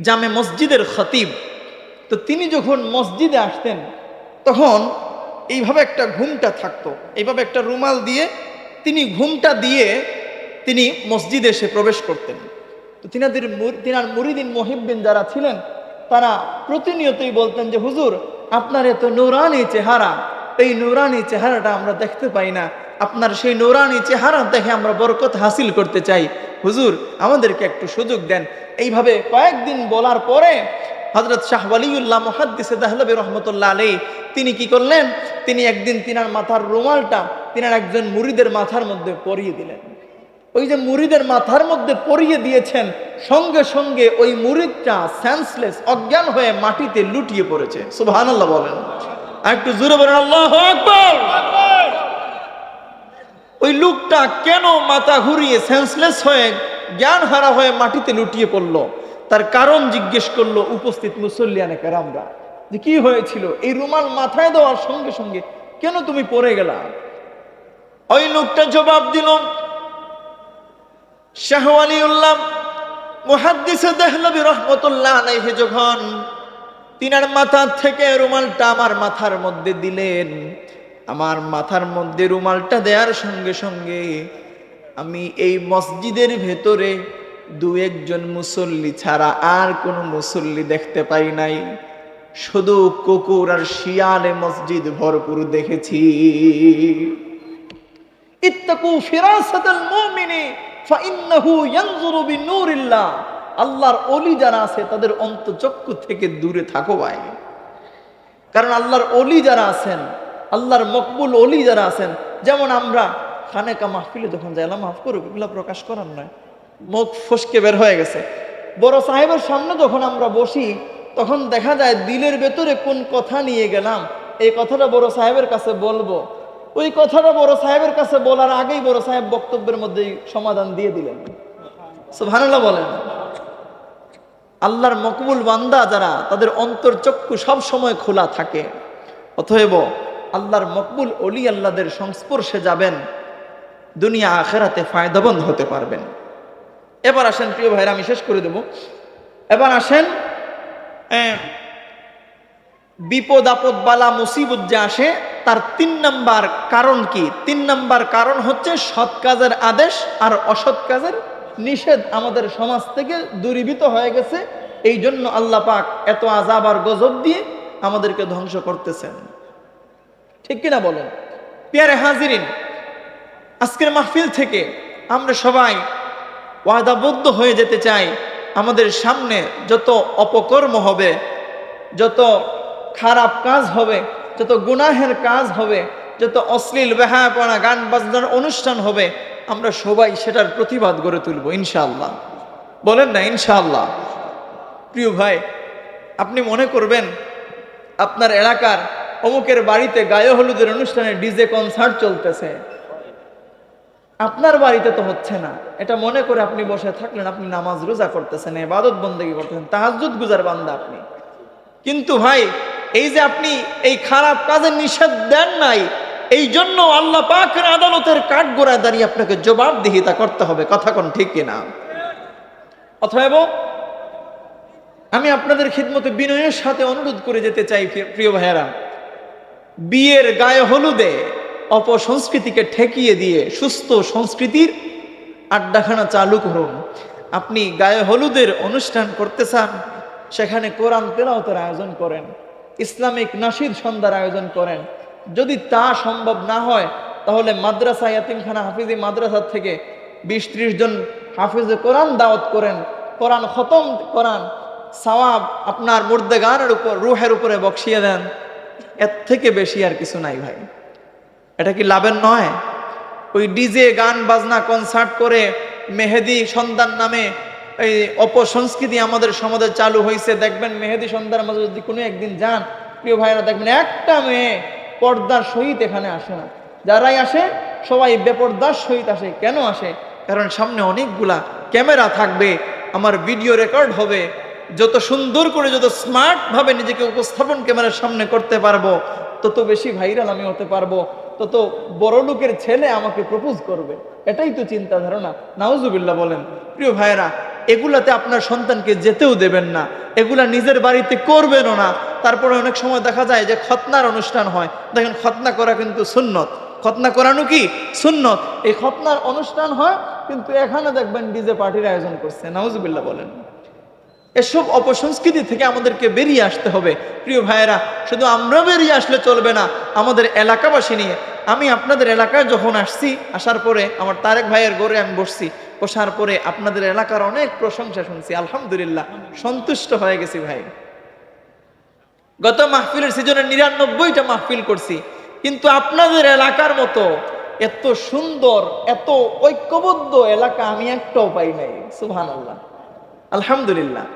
জামে মসজিদের খতিব। তো তিনি যখন মসজিদে আসতেন তখন এইভাবে একটা ঘুমটা থাকতো, এইভাবে একটা রুমাল দিয়ে তিনি ঘুমটা দিয়ে তিনি মসজিদে এসে প্রবেশ করতেন। তো তিনার মুরিদিন মুহিব্বিন যারা ছিলেন তারা প্রতিনিয়তই বলতেন যে হুজুর আপনার এত নূরানি চেহারা, এই নূরানি চেহারাটা আমরা দেখতে পাই না, আপনার সেই নূরানি চেহারা দেখে আমরা বরকত হাসিল করতে চাই, হুজুর আমাদেরকে একটু সুযোগ দেন। এইভাবে কয়েকদিন বলার পরে হযরত শাহ ওয়ালিউল্লাহ মুহাদ্দিসে দেহলভী রহমতুল্লাহ আলাইহি তিনি কি করলেন, তিনি একদিন তিনার মাথার রুমালটা তিনার একজন মুরিদের মাথার মধ্যে পরিয়ে দিলেন। ওই যে মুরিদের মাথার মধ্যে পরিয়ে দিয়েছেন, সঙ্গে সঙ্গে ওই মুরিদটা সেন্সলেস, অজ্ঞান হয়ে মাটিতে লুটিয়ে পড়েছে। সুবহানাল্লাহ বলেন। আর একটু জোরে বলেন আল্লাহু আকবার। ওই লোকটা কেন মাথা ঘুরিয়ে সেন্সলেস হয়ে জ্ঞান হারা হয়ে মাটিতে লুটিয়ে পড়লো, তার কারণ জিজ্ঞেস করলো উপস্থিত মুসল্লিয়ানে কেরামরা যে কি হয়েছিল, এই রুমাল মাথায় দেওয়ার সঙ্গে সঙ্গে কেন তুমি পড়ে গেলা? ওই লোকটা জবাব দিল, শাহ ওয়ালিউল্লাহ মুহাদ্দিসে দেহলভী রহমতুল্লাহ আলাইহি যখন তিনার মাথা থেকে রুমালটা আমার মাথার মধ্যে দিলেন, আমার মাথার মধ্যে রুমালটা দেওয়ার সঙ্গে সঙ্গে আমি এই মসজিদের ভেতরে দু একজন মুসল্লি ছাড়া আর কোনো মুসল্লি দেখতে পাই নাই, শুধু কুকুর আর শিয়ালে মসজিদ ভরপুর দেখেছি। ইত্তাকু ফিরাসাতাল মুমিনি ফাইন্নাহু ইয়ানজুরু বিনূরিল্লাহ। আল্লাহর ওলি যারা আছে তাদের অন্তঃচক্ষু থেকে দূরে থাকো ভাই। কারণ আল্লাহর ওলি যারা আছেন, আল্লাহর মকবুল ওলি যারা আছেন, যেমন আমরা খানেকা মাহফিলে যখন যাইলাম, মাফ করুক এগুলো প্রকাশ করার নয়, মুখ ফসকে বের হয়ে গেছে। বড় সাহেবের সামনে যখন আমরা বসি তখন দেখা যায় দিলের ভেতরে কোন কথা নিয়ে গেলাম, এই কথাটা বড় সাহেবের কাছে বলবো, ওই কথাটা বড় সাহেবের কাছে বলার আগেই বড় সাহেব বক্তব্যের মধ্যে সমাধান দিয়ে দিলেন। সুবহানাল্লাহ বলেন। আল্লাহর মকবুল বান্দা যারা, তাদের অন্তর্চক্ষু সব সময় খোলা থাকে। অতএব আল্লাহর মকবুল ওলি আল্লাহদের সংস্পর্শে যাবেন, দুনিয়া আখেরাতে ফায়দাবন্দ হতে পারবেন। এবার আসেন প্রিয় ভাইরা, আমি শেষ করে দেব। এবার আসেন বিপদ আপদ বালা মুসিবত যে আসে তার ৩ নাম্বার কারণ কি? ৩ নাম্বার কারণ হচ্ছে সৎ কাজের আদেশ আর অসৎ কাজের নিষেধ আমাদের সমাজ থেকে দূরীভূত হয়ে গেছে। এই জন্য আল্লাহ পাক এত আযাব আর গজব দিয়ে আমাদেরকে ধ্বংস করতেছেন। ঠিক কিনা বলেন? প্রিয় হাজিরিন, আজকের মাহফিল থেকে আমরা সবাই ওয়াদাবদ্ধ হয়ে যেতে চাই, আমাদের সামনে যত অপকর্ম হবে, যত খারাপ কাজ হবে, যত গুনাহের কাজ হবে, যত অশ্লীল বেহায়াপনা গান বাজনার অনুষ্ঠান হবে, আমরা সবাই সেটার প্রতিবাদ গড়ে তুলব ইনশাআল্লাহ। বলেন না ইনশাআল্লাহ? প্রিয় ভাই, আপনি মনে করবেন আপনার এলাকার অমুকের বাড়িতে গায়ে হলুদের অনুষ্ঠানে ডিজে কনসার্ট চলতেছে, আপনার বাড়িতে তো হচ্ছে না, এটা মনে করে আপনি বসে থাকলেন, আপনি নামাজ রোজা করতেছেন, ইবাদত বন্দেগী করতেছেন, তাহাজ্জুদ গুজার বান্দা আপনি। কিন্তু ভাই, এই যে আপনি এই খারাপ কাজের নিষেধ দেন নাই, এই জন্য আল্লাহ পাকের আদালতের কাঠগড়ায় দাঁড়িয়ে আপনাকে জবাবদিহিতা করতে হবে। কথা কোন ঠিক কিনা? অতএব আমি আপনাদের খিদমতে বিনয়ের সাথে অনুরোধ করে যেতে চাই প্রিয় ভাইয়েরা, বিয়ের গায়ে হলুদে অপসংস্কৃতিকে ঠেকিয়ে দিয়ে সুস্থ সংস্কৃতির আড্ডাখানা চালু করুন। আপনি গায়ে হলুদের অনুষ্ঠান করতে চান, সেখানে কোরআন তেলাওয়াতের আয়োজন করেন, ইসলামিক নাশিদ সন্ধ্যার আয়োজন করেন। যদি তা সম্ভব না হয় তাহলে মাদ্রাসা, ইয়াতিমখানা, হাফিজি মাদ্রাসা থেকে 20-30 জন হাফিজে কোরআন দাওয়াত করেন, কোরআন খতম করান, সওয়াব আপনার মুর্দেগানের উপর, রুহের উপরে বকশিয়ে দেন, এর থেকে বেশি আর কিছু নাই ভাই। এটা কি লাভের নয়? ওই ডিজে গান বাজনা কনসার্ট করে মেহেদি সন্তান নামে এই অপসংস্কৃতি আমাদের সমাজে চালু হয়েছে। দেখবেন মেহেদি সন্তানের মাঝে যদি কোনো একদিন যান, প্রিয় ভাইরা, দেখবেন একটা মেয়ে পর্দার সহিত এখানে আসে না। যারাই আসে সবাই বেপর্দার সহিত আসে। কেন আসে? কারণ সামনে অনেকগুলা ক্যামেরা থাকবে, আমার ভিডিও রেকর্ড হবে। যত সুন্দর করে, যত স্মার্ট ভাবে নিজেকে উপস্থাপন ক্যামেরার সামনে করতে পারবো, তত বেশি ভাইরাল আমি হতে পারবো, তত বড় লোকের ছেলে আমাকে প্রপোজ করবে। এটাই তো চিন্তা ধারণা। নাউজুবিল্লাহ বলেন। প্রিয় ভাইরা, এগুলাতে আপনার সন্তানকে যেতেও দেবেন না, এগুলা নিজের বাড়িতে করবেনও না। তারপরে অনেক সময় দেখা যায় যে খতনার অনুষ্ঠান হয়, দেখেন খতনা করা কিন্তু সুন্নত, খতনা করানো কি সুন্নত। এই খতনার অনুষ্ঠান হয়, কিন্তু এখানে দেখবেন ডিজে পার্টির আয়োজন করছে। নাউজুবিল্লাহ বলেন। এসব অপসংস্কৃতি থেকে আমাদেরকে বেরিয়ে আসতে হবে। প্রিয় ভাইয়েরা, শুধু আমরা বেরিয়ে আসলে চলবে না, আমাদের এলাকাবাসী নিয়ে। আমি আপনাদের এলাকায় যখন আসছি, আসার পরে আমার তারেক ভাইয়ের ঘরে আমি বসছি, বসার পরে আপনাদের এলাকার অনেক প্রশংসা শুনছি। আলহামদুলিল্লাহ, সন্তুষ্ট হয়ে গেছি ভাই। গত মাহফিলের সিজনে 99টা মাহফিল করছি, কিন্তু আপনাদের এলাকার মতো এত সুন্দর, এত ঐক্যবদ্ধ এলাকা আমি একটাও পাই নাই। সুবহানাল্লাহ, আলহামদুলিল্লাহ।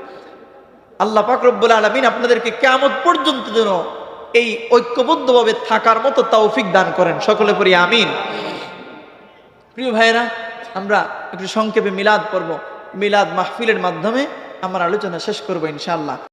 আল্লাহ পাক রব্বুল আলামিন আপনাদেরকে কিয়ামত পর্যন্ত যেন এই ঐক্যবদ্ধভাবে থাকার মতো তৌফিক দান করেন। সকলে পড়ি আমিন। প্রিয় ভাইরা, আমরা একটু সংক্ষেপে মিলাদ পড়ব। মিলাদ মাহফিলের মাধ্যমে আমার আলোচনা শেষ করব ইনশাআল্লাহ।